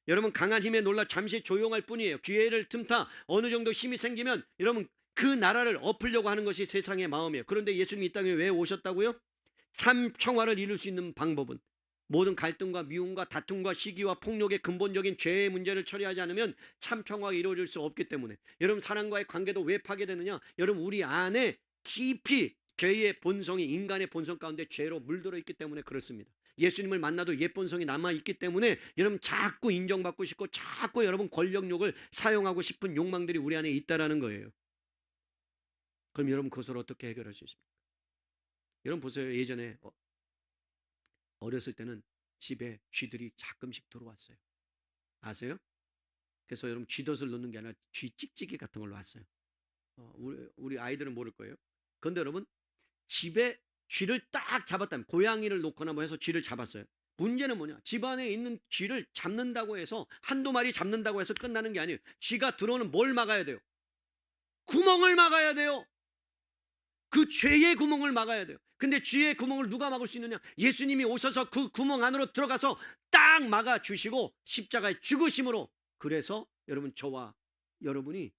여러분 강한 힘에 놀라 잠시 조용할 뿐이에요. 기회를 틈타 어느 정도 힘이 생기면 여러분 그 나라를 엎으려고 하는 것이 세상의 마음이에요. 그런데 예수님이 이 땅에 왜 오셨다고요? 참 평화를 이룰 수 있는 방법은 모든 갈등과 미움과 다툼과 시기와 폭력의 근본적인 죄의 문제를 처리하지 않으면 참 평화가 이루어질 수 없기 때문에 여러분 사람과의 관계도 왜 파괴되느냐? 여러분 우리 안에 깊이 죄의 본성이 인간의 본성 가운데 죄로 물들어 있기 때문에 그렇습니다. 예수님을 만나도 옛 본성이 남아있기 때문에 여러분 자꾸 인정받고 싶고 자꾸 여러분 권력욕을 사용하고 싶은 욕망들이 우리 안에 있다라는 거예요. 그럼 여러분 그것을 어떻게 해결할 수 있습니까? 여러분 보세요. 예전에 어렸을 때는 집에 쥐들이 가끔씩 들어왔어요. 아세요? 그래서 여러분 쥐덫을 넣는 게 아니라 쥐 찍찍이 같은 걸로 왔어요. 우리 아이들은 모를 거예요. 그런데 여러분 집에 쥐를 딱 잡았다면 고양이를 놓거나 뭐 해서 쥐를 잡았어요. 문제는 뭐냐? 집안에 있는 쥐를 잡는다고 해서 한두 마리 잡는다고 해서 끝나는 게 아니에요. 쥐가 들어오는 뭘 막아야 돼요? 구멍을 막아야 돼요. 그 죄의 구멍을 막아야 돼요. 근데 쥐의 구멍을 누가 막을 수 있느냐? 예수님이 오셔서 그 구멍 안으로 들어가서 딱 막아주시고 십자가의 죽으심으로 그래서 여러분 저와 여러분이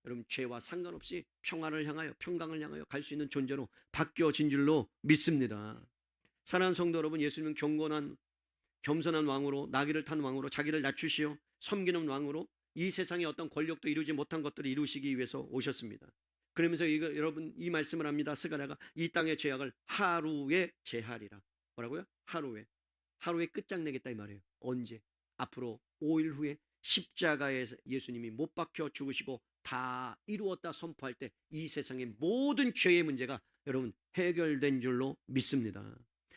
여러분 죄와 상관없이 평화를 향하여 평강을 향하여 갈 수 있는 존재로 바뀌어진 줄로 믿습니다. 사랑하는 성도 여러분, 예수님은 경건한 겸손한 왕으로 나귀를 탄 왕으로 자기를 낮추시어 섬기는 왕으로 이 세상의 어떤 권력도 이루지 못한 것들을 이루시기 위해서 오셨습니다. 그러면서 여러분 이 말씀을 합니다. 스가랴가 이 땅의 죄악을 하루에 제하리라. 뭐라고요? 하루에 끝장내겠다 이 말이에요. 언제? 앞으로 5일 후에 십자가에 예수님이 못 박혀 죽으시고 다 이루었다 선포할 때 이 세상의 모든 죄의 문제가 여러분 해결된 줄로 믿습니다.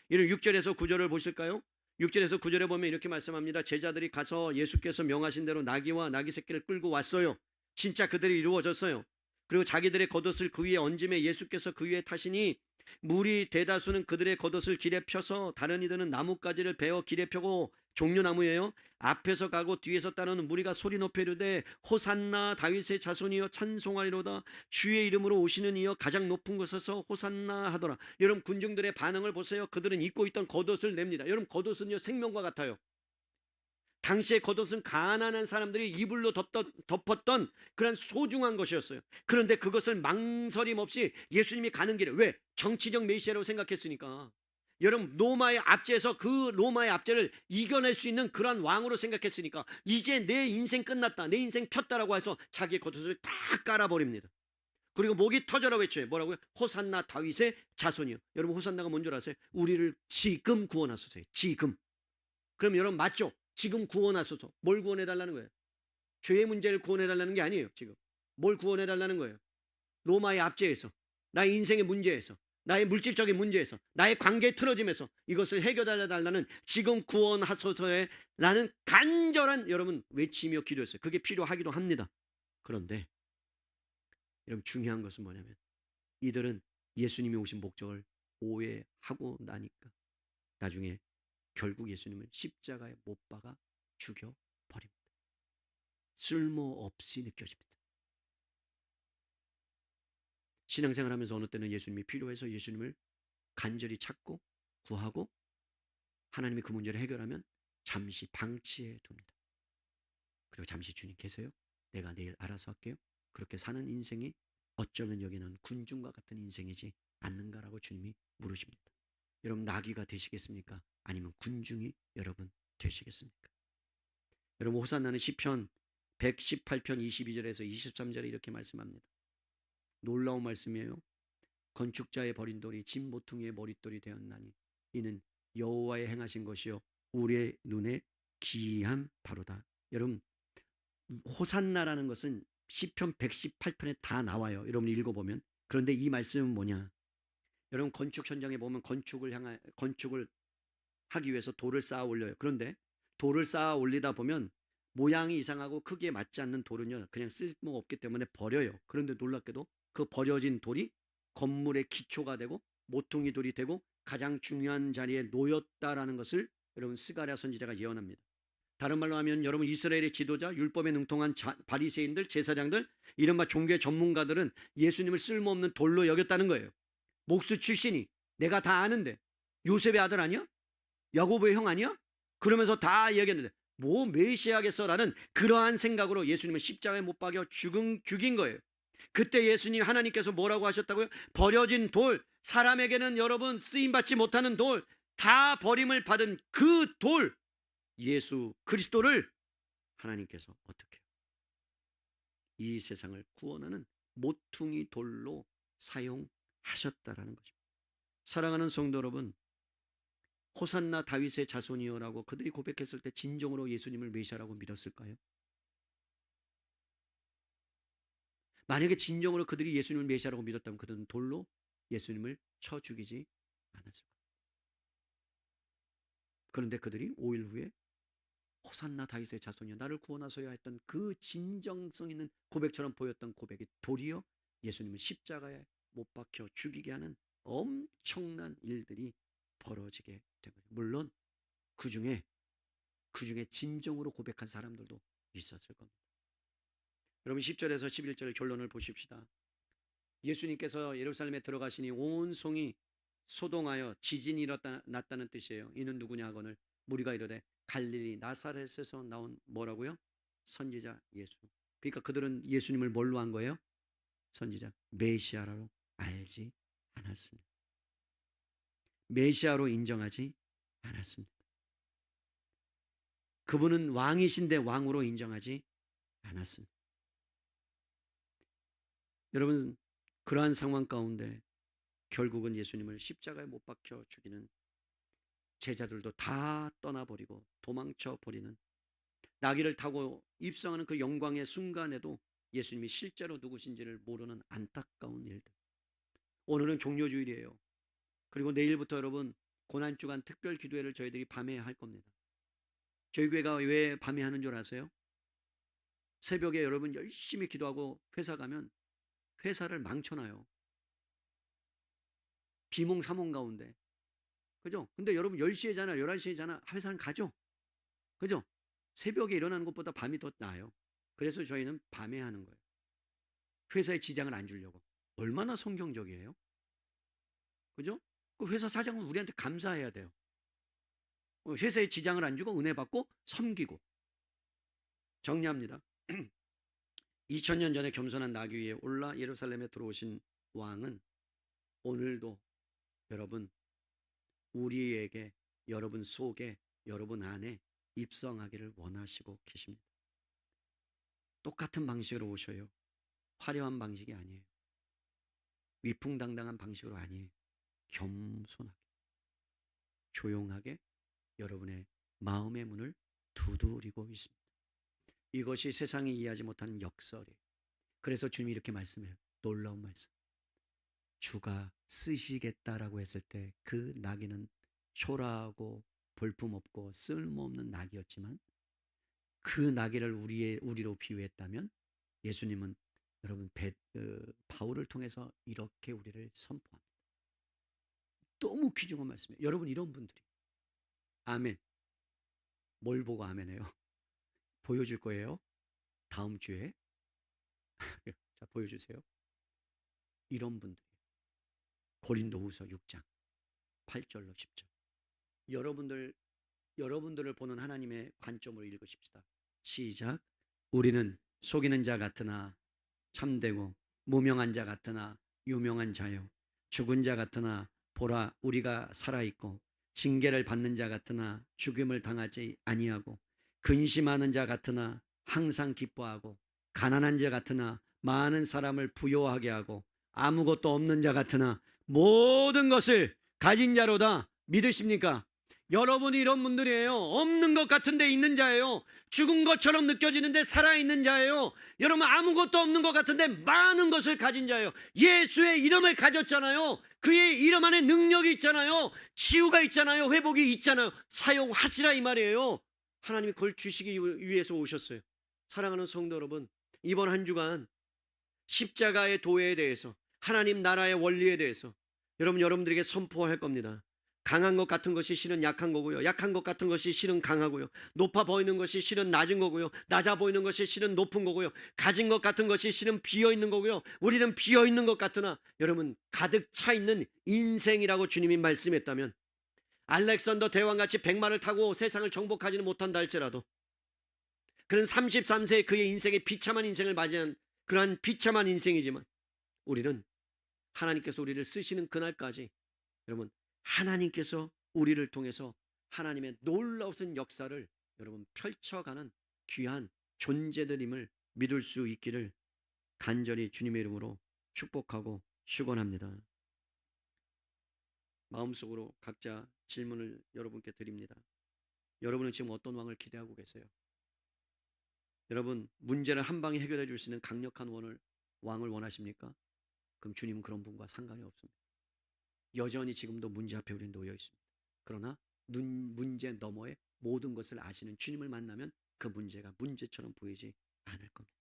이런 6절에서 9절을 보실까요? 6절에서 9절에 보면 이렇게 말씀합니다. 제자들이 가서 예수께서 명하신 대로 나귀와 나귀 새끼를 끌고 왔어요. 진짜 그들이 이루어졌어요. 그리고 자기들의 겉옷을 그 위에 얹음에 예수께서 그 위에 타시니 무리 대다수는 그들의 겉옷을 길에 펴서 다른 이들은 나뭇가지를 베어 길에 펴고 종려나무예요. 앞에서 가고 뒤에서 따르는 무리가 소리 높여 이르되 호산나 다윗의 자손이여 찬송하리로다. 주의 이름으로 오시는 이여 가장 높은 곳에서 호산나 하더라. 여러분 군중들의 반응을 보세요. 그들은 입고 있던 겉옷을 냅니다. 여러분 겉옷은요 생명과 같아요. 당시의 겉옷은 가난한 사람들이 이불로 덮었던 그런 소중한 것이었어요. 그런데 그것을 망설임 없이 예수님이 가는 길에 왜? 정치적 메시아라고 생각했으니까. 여러분 로마의 압제에서 그 로마의 압제를 이겨낼 수 있는 그런 왕으로 생각했으니까 이제 내 인생 끝났다. 내 인생 폈다라고 해서 자기의 겉옷을 다 깔아버립니다. 그리고 목이 터져라 외쳐요. 뭐라고요? 호산나 다윗의 자손이요. 여러분 호산나가 뭔 줄 아세요? 우리를 지금 구원하소서. 지금. 그럼 여러분 맞죠? 지금 구원하소서. 뭘 구원해달라는 거예요? 죄의 문제를 구원해달라는 게 아니에요. 지금 뭘 구원해달라는 거예요? 로마의 압제에서, 나의 인생의 문제에서, 나의 물질적인 문제에서, 나의 관계의 틀어짐에서 이것을 해결해달라는 지금 구원하소서에 라는 간절한 여러분 외치며 기도했어요. 그게 필요하기도 합니다. 그런데 여러분 중요한 것은 뭐냐면 이들은 예수님이 오신 목적을 오해하고 나니까 나중에 결국 예수님을 십자가에 못 박아 죽여버립니다. 쓸모없이 느껴집니다. 신앙생활하면서 어느 때는 예수님이 필요해서 예수님을 간절히 찾고 구하고 하나님이 그 문제를 해결하면 잠시 방치해 둡니다. 그리고 잠시 주님 계세요? 내가 내일 알아서 할게요. 그렇게 사는 인생이 어쩌면 여기는 군중과 같은 인생이지 않는가라고 주님이 물으십니다. 여러분 나귀가 되시겠습니까? 아니면 군중이 여러분 되시겠습니까? 여러분 호산나는 시편 118편 22절에서 23절에 이렇게 말씀합니다. 놀라운 말씀이에요. 건축자의 버린 돌이 진 모퉁이의 머릿돌이 되었나니 이는 여호와의 행하신 것이요 우리의 눈에 기이한 바로다. 여러분 호산나라는 것은 시편 118편에 다 나와요. 여러분 읽어보면. 그런데 이 말씀은 뭐냐? 여러분 건축 현장에 보면 건축을 하기 위해서 돌을 쌓아 올려요. 그런데 돌을 쌓아 올리다 보면 모양이 이상하고 크기에 맞지 않는 돌은요 그냥 쓸모없기 때문에 버려요. 그런데 놀랍게도 그 버려진 돌이 건물의 기초가 되고 모퉁이 돌이 되고 가장 중요한 자리에 놓였다라는 것을 여러분 스가랴 선지자가 예언합니다. 다른 말로 하면 여러분 이스라엘의 지도자, 율법에 능통한 바리새인들, 제사장들, 이른바 종교의 전문가들은 예수님을 쓸모없는 돌로 여겼다는 거예요. 목수 출신이 내가 다 아는데 요셉의 아들 아니야? 야고보의 형 아니야? 그러면서 다 얘기했는데 뭐 메시아겠어라는 그러한 생각으로 예수님을 십자가에 못 박여 죽인 거예요. 그때 예수님 하나님께서 뭐라고 하셨다고요? 버려진 돌, 사람에게는 여러분 쓰임받지 못하는 돌, 다 버림을 받은 그 돌, 예수 그리스도를 하나님께서 어떻게 이 세상을 구원하는 모퉁이 돌로 사용하셨다라는 것입니다. 사랑하는 성도 여러분, 호산나 다윗의 자손이여라고 그들이 고백했을 때 진정으로 예수님을 메시아라고 믿었을까요? 만약에 진정으로 그들이 예수님을 메시아라고 믿었다면 그들은 돌로 예수님을 쳐 죽이지 않았을 겁니다. 그런데 그들이 5일 후에 호산나 다윗의 자손이여 나를 구원하소서 했던 그 진정성 있는 고백처럼 보였던 고백이 도리어 예수님을 십자가에 못 박혀 죽이게 하는 엄청난 일들이 벌어지게 된 거죠. 물론 그 중에 진정으로 고백한 사람들도 있었을 겁니다. 여러분 10절에서 11절 결론을 보십시다. 예수님께서 예루살렘에 들어가시니 온 성이 소동하여 지진이 났다는 뜻이에요. 이는 누구냐 하거늘 무리가 이르되 갈릴리 나사렛에서 나온 뭐라고요? 선지자 예수. 그러니까 그들은 예수님을 뭘로 한 거예요? 선지자 메시아로 알지 않았습니다. 메시아로 인정하지 않았습니다. 그분은 왕이신데 왕으로 인정하지 않았습니다. 여러분 그러한 상황 가운데 결국은 예수님을 십자가에 못 박혀 죽이는 제자들도 다 떠나버리고 도망쳐 버리는 나귀를 타고 입성하는 그 영광의 순간에도 예수님이 실제로 누구신지를 모르는 안타까운 일들. 오늘은 종료주일이에요. 그리고 내일부터 여러분 고난주간 특별 기도회를 저희들이 밤에 할 겁니다. 저희 교회가 왜 밤에 하는 줄 아세요? 새벽에 여러분 열심히 기도하고 회사 가면 회사를 망쳐놔요. 비몽사몽 가운데. 그죠? 근데 여러분 10시에잖아, 11시에잖아. 회사는 가죠? 그죠? 새벽에 일어나는 것보다 밤이 더 나아요. 그래서 저희는 밤에 하는 거예요. 회사에 지장을 안 주려고. 얼마나 성경적이에요? 그죠? 그 회사 사장은 우리한테 감사해야 돼요. 회사에 지장을 안 주고 은혜 받고 섬기고. 정리합니다. 2000년 전에 겸손한 나귀 위에 올라 예루살렘에 들어오신 왕은 오늘도 여러분 우리에게 여러분 속에 여러분 안에 입성하기를 원하시고 계십니다. 똑같은 방식으로 오셔요. 화려한 방식이 아니에요. 위풍당당한 방식으로 아니에요. 겸손하게 조용하게 여러분의 마음의 문을 두드리고 있습니다. 이것이 세상이 이해하지 못하는 역설이에요. 그래서 주님이 이렇게 말씀해요. 놀라운 말씀. 주가 쓰시겠다라고 했을 때 그 나귀는 초라하고 볼품없고 쓸모없는 나귀였지만 그 나귀를 우리로 비유했다면 예수님은 여러분 바울을 통해서 이렇게 우리를 선포합니다. 너무 귀중한 말씀이에요. 여러분 이런 분들이 아멘. 뭘 보고 아멘해요? 보여줄 거예요. 다음 주에 자 보여주세요. 이런 분들이 고린도후서 6장 8절로 10절. 여러분들을 보는 하나님의 관점으로 읽으십시다. 시작. 우리는 속이는 자 같으나 참되고 무명한 자 같으나 유명한 자요 죽은 자 같으나 보라 우리가 살아있고 징계를 받는 자 같으나 죽임을 당하지 아니하고 근심하는 자 같으나 항상 기뻐하고 가난한 자 같으나 많은 사람을 부요하게 하고 아무것도 없는 자 같으나 모든 것을 가진 자로다. 믿으십니까? 여러분이 이런 분들이에요. 없는 것 같은데 있는 자예요. 죽은 것처럼 느껴지는데 살아있는 자예요. 여러분 아무것도 없는 것 같은데 많은 것을 가진 자예요. 예수의 이름을 가졌잖아요. 그의 이름 안에 능력이 있잖아요. 치유가 있잖아요. 회복이 있잖아요. 사용하시라 이 말이에요. 하나님이 그걸 주시기 위해서 오셨어요. 사랑하는 성도 여러분, 이번 한 주간 십자가의 도에 대해서, 하나님 나라의 원리에 대해서 여러분들에게 선포할 겁니다. 강한 것 같은 것이 실은 약한 거고요. 약한 것 같은 것이 실은 강하고요. 높아 보이는 것이 실은 낮은 거고요. 낮아 보이는 것이 실은 높은 거고요. 가진 것 같은 것이 실은 비어 있는 거고요. 우리는 비어 있는 것 같으나 여러분 가득 차 있는 인생이라고 주님이 말씀했다면, 알렉산더 대왕같이 백마를 타고 세상을 정복하지는 못한다 할지라도 그는 33세에 그의 인생의 비참한 인생을 맞이한 그러한 비참한 인생이지만, 우리는 하나님께서 우리를 쓰시는 그날까지 여러분 하나님께서 우리를 통해서 하나님의 놀라우신 역사를 여러분 펼쳐가는 귀한 존재들임을 믿을 수 있기를 간절히 주님의 이름으로 축복하고 축원합니다. 마음속으로 각자 질문을 여러분께 드립니다. 여러분은 지금 어떤 왕을 기대하고 계세요? 여러분 문제를 한 방에 해결해 줄 수 있는 강력한 왕을 원하십니까? 그럼 주님은 그런 분과 상관이 없습니다. 여전히 지금도 문제 앞에 우리는 놓여 있습니다. 그러나 문제 너머에 모든 것을 아시는 주님을 만나면 그 문제가 문제처럼 보이지 않을 겁니다.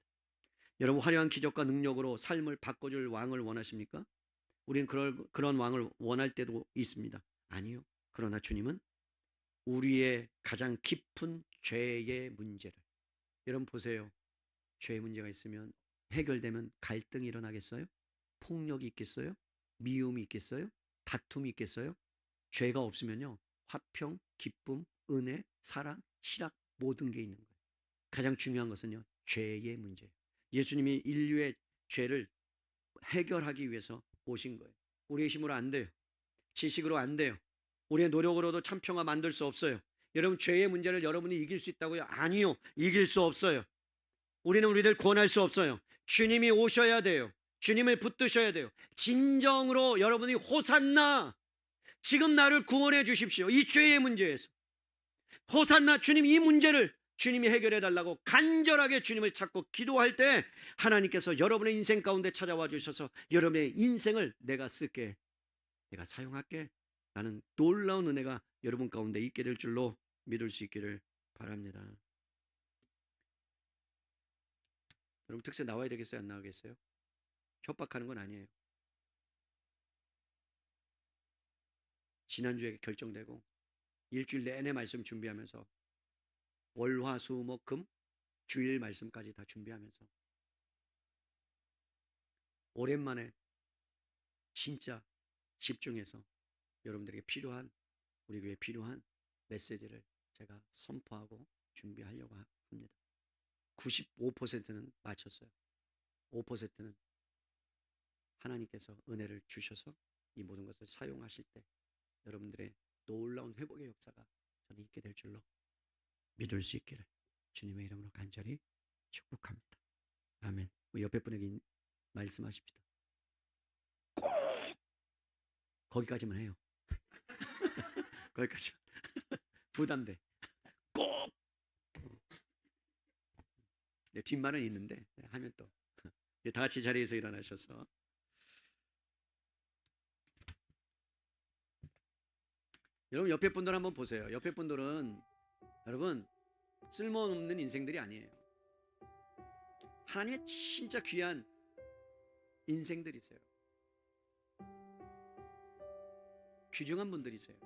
여러분 화려한 기적과 능력으로 삶을 바꿔줄 왕을 원하십니까? 우리는 그런 왕을 원할 때도 있습니다. 아니요. 그러나 주님은 우리의 가장 깊은 죄의 문제를, 여러분 보세요. 죄의 문제가 있으면 해결되면 갈등이 일어나겠어요? 폭력이 있겠어요? 미움이 있겠어요? 다툼이 있겠어요? 죄가 없으면요 화평, 기쁨, 은혜, 사랑, 희락 모든 게 있는 거예요. 가장 중요한 것은요 죄의 문제예요. 예수님이 인류의 죄를 해결하기 위해서 오신 거예요. 우리의 힘으로 안 돼요. 지식으로 안 돼요. 우리의 노력으로도 참 평화 만들 수 없어요. 여러분 죄의 문제를 여러분이 이길 수 있다고요? 아니요. 이길 수 없어요. 우리는 우리를 구원할 수 없어요. 주님이 오셔야 돼요. 주님을 붙드셔야 돼요. 진정으로 여러분이 호산나, 지금 나를 구원해 주십시오. 이 죄의 문제에서 호산나, 주님 이 문제를 주님이 해결해 달라고 간절하게 주님을 찾고 기도할 때 하나님께서 여러분의 인생 가운데 찾아와 주셔서 여러분의 인생을 내가 쓸게, 내가 사용할게, 라는 놀라운 은혜가 여러분 가운데 있게 될 줄로 믿을 수 있기를 바랍니다. 여러분 특세 나와야 되겠어요? 안 나오겠어요? 협박하는 건 아니에요. 지난주에 결정되고 일주일 내내 말씀 준비하면서 월화수목금 주일 말씀까지 다 준비하면서 오랜만에 진짜 집중해서 여러분들에게 필요한, 우리 교회에 필요한 메시지를 제가 선포하고 준비하려고 합니다. 95%는 마쳤어요. 5%는 하나님께서 은혜를 주셔서 이 모든 것을 사용하실 때 여러분들의 놀라운 회복의 역사가 저는 있게 될 줄로 믿을 수 있기를 주님의 이름으로 간절히 축복합니다. 아멘. 우리 옆에 분에게 말씀하십시다. 꼭 거기까지만 해요. 거기까지만. 부담돼. 꼭. 네, 뒷말은 있는데 하면 또 다 같이 자리에서 일어나셔서 여러분 옆에 분들 한번 보세요. 옆에 분들은 여러분 쓸모없는 인생들이 아니에요. 하나님의 진짜 귀한 인생들이세요. 귀중한 분들이세요.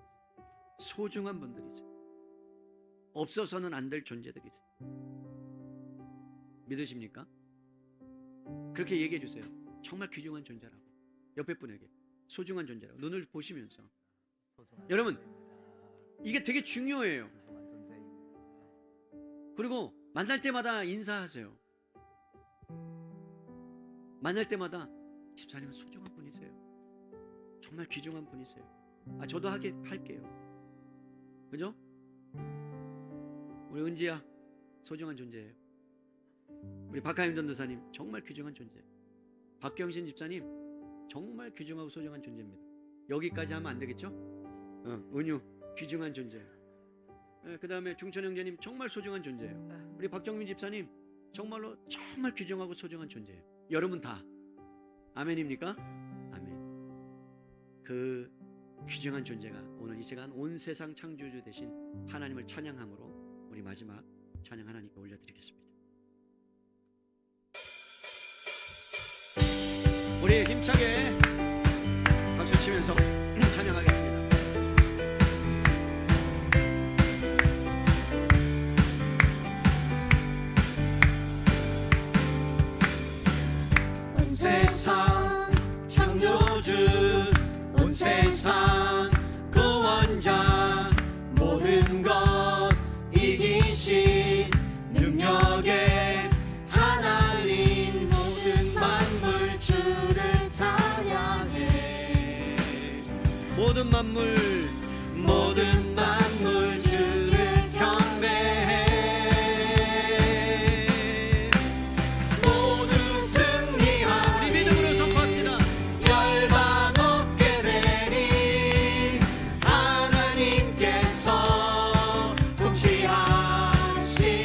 소중한 분들이세요. 없어서는 안 될 존재들이세요. 믿으십니까? 그렇게 얘기해 주세요. 정말 귀중한 존재라고. 옆에 분에게 소중한 존재라고 눈을 보시면서. 여러분 이게 되게 중요해요. 그리고 만날 때마다 인사하세요. 만날 때마다 집사님은 소중한 분이세요. 정말 귀중한 분이세요. 저도 할게요. 그죠? 우리 은지야 소중한 존재예요. 우리 박하임 전도사님 정말 귀중한 존재예요. 박경신 집사님 정말 귀중하고 소중한 존재입니다. 여기까지 하면 안 되겠죠? 은유 귀중한 존재예요. 그 다음에 중천 형제님 정말 소중한 존재예요. 우리 박정민 집사님 정말로 정말 귀중하고 소중한 존재예요. 여러분 다 아멘입니까? 아멘. 그 귀중한 존재가 오늘 이 시간 온 세상 창조주 되신 하나님을 찬양함으로 우리 마지막 찬양 하나님께 올려드리겠습니다. 우리 힘차게 박수 치면서 찬양하겠습니다. 온 세상 창조주, 온 세상 구원자, 모든 것 이기신 능력의 하나님, 모든 만물 주를 찬양해. 모든 만물 주를 경배해. 모두 승리하리. 우리 믿음으로 선포합시다. 열방 얻게 되리. 하나님께서 통치하시네.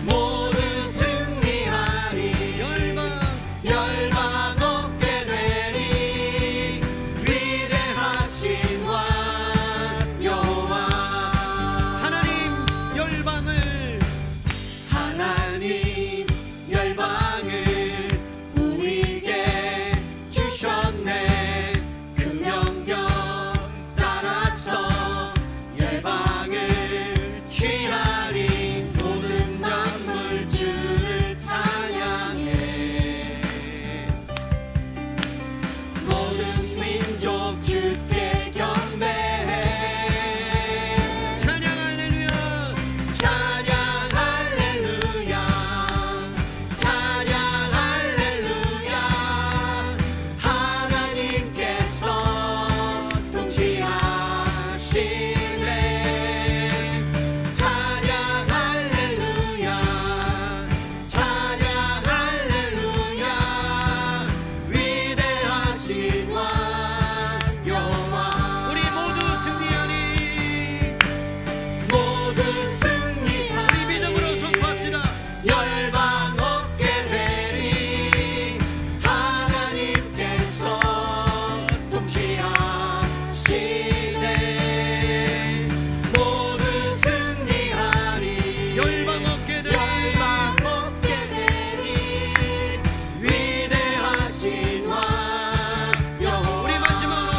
모두 승리하리. 열방 얻게 되리. 위대하신 왕 여호와. 하나님 열방을 우리에게 주셨네. 그 명령 따라서 열방을 취하리. 모든 만물 주를 찬양해. 모든 민족 주께 경배해. 찬양 할렐루야. 찬양 할렐루야. 찬양 할렐루야. 하나님께서 통치하시네. 찬양 할렐루야. 찬양 할렐루야. 위대하신 왕 여호와. 우리 모두 승리하리. 모두 승리하리. 우리 믿음으로 선포합시다. 열방 얻게 되리. 하나님께서 통치하시네. 모두 승리하리. 열방 얻게 되리. 위대하신 왕 여호와. 우리 마지막으로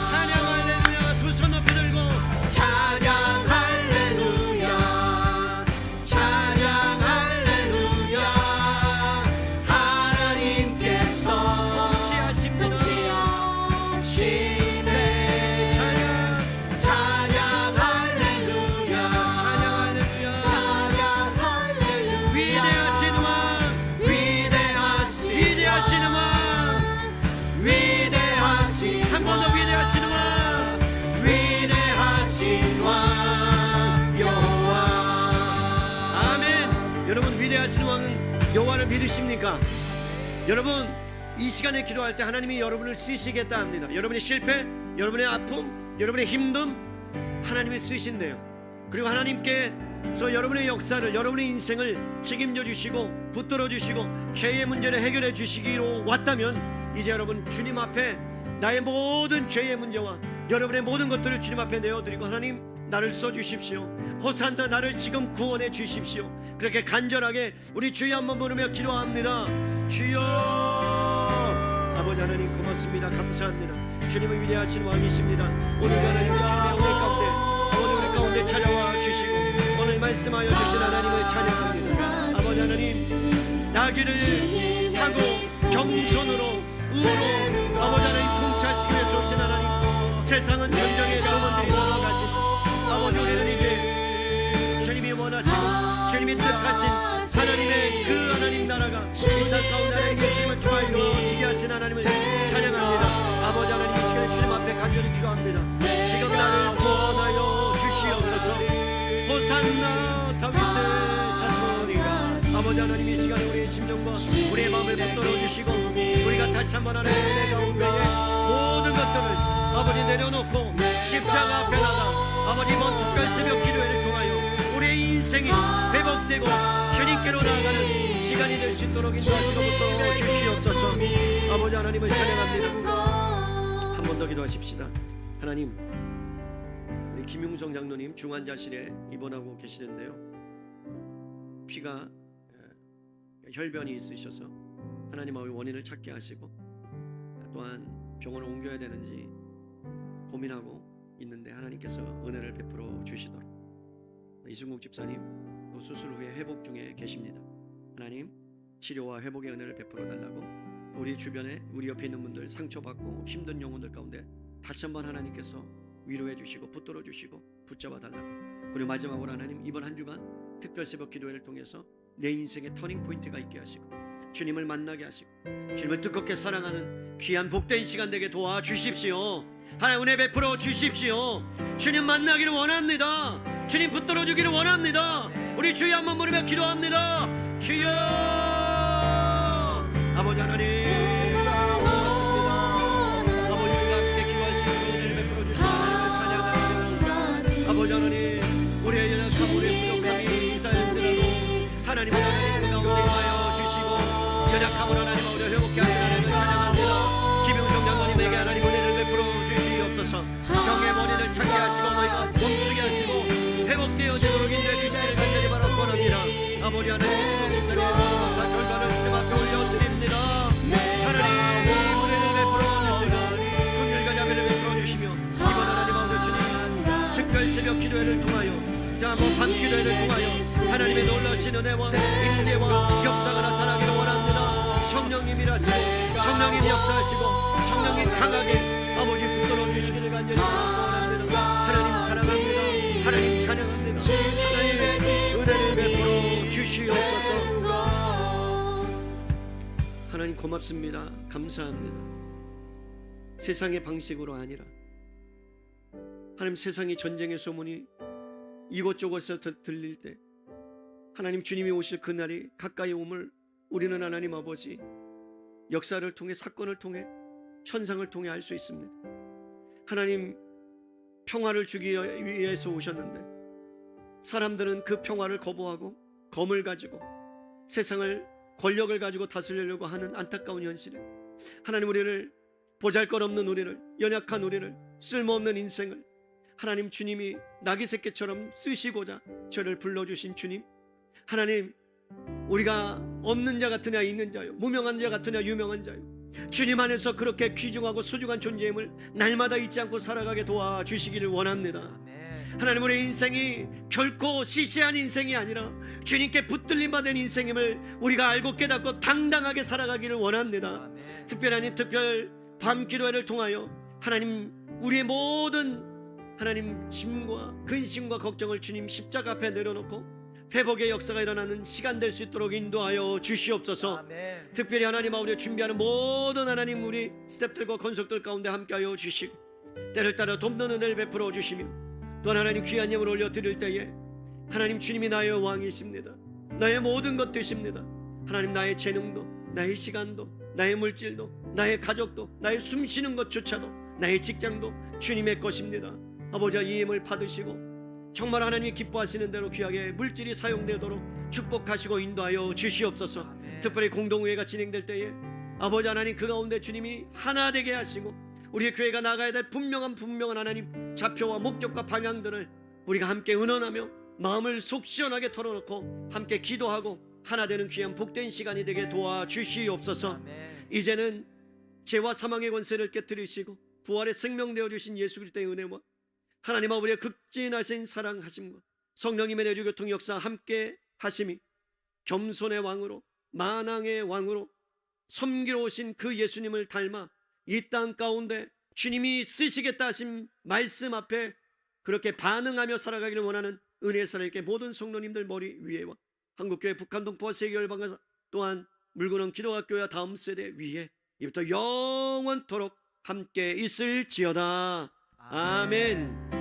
찬양 할렐루야. 두 손 높이 들고 찬양 할렐루야. 찬양 할렐루야. 하나님께서 통치하십니다. 통치하시네. 찬양 할렐루야. 찬양 할렐루야. 찬양 할렐루야. 위대하신 왕, 위대하신 왕, 위대하신 한 번 더 위대하신 왕. 위대하신 왕 여호와. 아멘. 여러분 위대하신 왕은 여호와를 믿으십니까? 여러분 이 시간에 기도할 때 하나님이 여러분을 쓰시겠다 합니다. 여러분의 실패, 여러분의 아픔, 여러분의 힘듦 하나님이 쓰신대요. 그리고 하나님께서 여러분의 역사를, 여러분의 인생을 책임져 주시고 붙들어 주시고 죄의 문제를 해결해 주시기로 왔다면 이제 여러분 주님 앞에 나의 모든 죄의 문제와 여러분의 모든 것들을 주님 앞에 내어드리고 하나님 나를 써주십시오. 호산나 나를 지금 구원해 주십시오. 그렇게 간절하게 우리 주여 한번 부르며 기도합니다. 주여. 아버지 하나님 고맙습니다. 감사합니다. 주님은 위대하신 왕이십니다. 오늘 하나님의 주님의 오늘 가운데 아버지 우리 가운데 찾아와 주시고 오늘 말씀하여 주신 하나님을 찬양합니다. 아버지 하나님 나귀를 타고 겸손으로 의로 아버지 하나님 통치하시기 위해서 오신 하나님, 세상은 전쟁의 소문들이 넘어가신 아버지 우리는 이제 주님이 원하시고 주님이 뜻하신 하나님의 그 하나님 나라가 이 땅 가운데 예수님을 통하여 이루어지게 하신 하나님을 찬양합니다. 아버지 하나님 이 시간에 주님 앞에 간절히 기도합니다. 지금 나를 구원하여 주시옵소서. 호산나 다윗의 자손이라. 아버지 하나님 이 시간에 우리의 심령과 우리의 마음을 붙들어 주시고 우리가 다시 한번 하나님의 은혜 가운데에 모든 것들을 아버지 내려놓고 십자가 앞에 나가 아버지 먼 특별 새벽 기도회를 통하여 우리의 인생이 회복되고 주님께로 나아가는 시간이 될 수 있도록 인도하시고부터 주시옵소서. 아버지 하나님을 찬양합니다. 한 번 더 기도하십시다. 하나님, 우리 김용성 장로님 중환자실에 입원하고 계시는데요, 피가 혈변이 있으셔서 하나님 아버지 원인을 찾게 하시고, 또한 병원을 옮겨야 되는지 고민하고 있는데 하나님께서 은혜를 베풀어 주시도록. 이승국 집사님 또 수술 후에 회복 중에 계십니다. 하나님 치료와 회복의 은혜를 베풀어 달라고, 우리 주변에 우리 옆에 있는 분들 상처받고 힘든 영혼들 가운데 다시 한번 하나님께서 위로해 주시고 붙들어 주시고 붙잡아 달라고. 그리고 마지막으로 하나님 이번 한 주간 특별 새벽 기도회를 통해서 내 인생의 터닝 포인트가 있게 하시고, 주님을 만나게 하시고, 주님을 뜨겁게 사랑하는 귀한 복된 시간 되게 도와주십시오. 하나님 은혜 베풀어 주십시오. 주님 만나기를 원합니다. 주님 붙들어 주기를 원합니다. 우리 주여 한번 부르며 기도합니다. 주여. 아버지 하나님, 아버지와 함께 기도하시고 은혜를 베풀어 주시고 찬양합니다. 아버지 하나님, 우리의 연약함, 우리의 부족함이 있다할지라도 하나님 그 가운데 임하여 주시고, 연약함을 하나님 우리를 회복케 하시는 하나님을 찬양합니다. 김영정 장로님에게 하나님 은혜를 베풀어 주시옵소서. 병의 원인을 찾게 하시고 너희가 멈추게 하시고 회복되어지도록 인도해 주시기를 간절히 바라고 원합니다. 아버지 하나님, 다 결과를 주님 앞에 올려드립니다. 하나님 은혜를 베풀어 주시고 긍휼과 자비를 베풀어 주시며, 이번 하나님 아버지 주님 특별 새벽 기도회를 통하여, 밤 기도회를 통하여 하나님의 놀라신 은혜와 임재와 역사가 나타나기를 원합니다. 성령님 일하시고 성령님 역사하시고 성령님 강하게 아버지 붙들어 주시기를 간절히 원합니다. 하나님 사랑합니다. 하나님 찬양합니다. 하나님 은혜를 베풀어 주시옵소서. 하나님 고맙습니다. 감사합니다. 세상의 방식으로 아니라 하나님, 세상의 전쟁의 소문이 이곳저곳에서 들릴 때 하나님 주님이 오실 그날이 가까이 옴을 우리는 하나님 아버지 역사를 통해, 사건을 통해, 현상을 통해 알 수 있습니다. 하나님 평화를 주기 위해서 오셨는데 사람들은 그 평화를 거부하고 검을 가지고 세상을, 권력을 가지고 다스리려고 하는 안타까운 현실에 하나님 우리를, 보잘것없는 우리를, 연약한 우리를, 쓸모없는 인생을 하나님 주님이 나귀 새끼처럼 쓰시고자 저를 불러주신 주님, 하나님 우리가 없는 자 같으냐 있는 자요, 무명한 자 같으냐 유명한 자요, 주님 안에서 그렇게 귀중하고 소중한 존재임을 날마다 잊지 않고 살아가게 도와주시기를 원합니다. 하나님 우리의 인생이 결코 시시한 인생이 아니라 주님께 붙들림 받은 인생임을 우리가 알고 깨닫고 당당하게 살아가기를 원합니다. 특별히 하나님 특별 밤 기도회를 통하여 하나님 우리의 모든 하나님 짐과 근심과 걱정을 주님 십자가 앞에 내려놓고 회복의 역사가 일어나는 시간 될 수 있도록 인도하여 주시옵소서. 아멘. 특별히 하나님 아버지 준비하는 모든 하나님 우리 스태프들과 건속들 가운데 함께하여 주시고, 때를 따라 돕는 은혜를 베풀어 주시며, 또 하나님 귀한 예물 올려드릴 때에 하나님 주님이 나의 왕이십니다. 나의 모든 것 되십니다. 하나님 나의 재능도, 나의 시간도, 나의 물질도, 나의 가족도, 나의 숨쉬는 것조차도, 나의 직장도 주님의 것입니다. 아버지와 이 힘을 받으시고 정말 하나님이 기뻐하시는 대로 귀하게 물질이 사용되도록 축복하시고 인도하여 주시옵소서. 아멘. 특별히 공동회의가 진행될 때에 아버지 하나님 그 가운데 주님이 하나 되게 하시고 우리의 교회가 나가야 될 분명한 하나님 좌표와 목적과 방향들을 우리가 함께 의논하며 마음을 속 시원하게 털어놓고 함께 기도하고 하나 되는 귀한 복된 시간이 되게 도와주시옵소서. 아멘. 이제는 죄와 사망의 권세를 깨뜨리시고 부활의 생명 되어주신 예수 그리스도의 은혜와 하나님 아버지의 극진하신 사랑하심과 성령님의 내주교통 역사 함께 하심이 겸손의 왕으로, 만왕의 왕으로 섬기러 오신 그 예수님을 닮아 이 땅 가운데 주님이 쓰시겠다 하신 말씀 앞에 그렇게 반응하며 살아가기를 원하는 은혜의 사람에게 모든 성도님들 머리 위에와 한국교회 북한동포와 세계열방과 또한 물구는 기도학교와 다음 세대 위에 이부터 영원토록 함께 있을지어다. 아멘.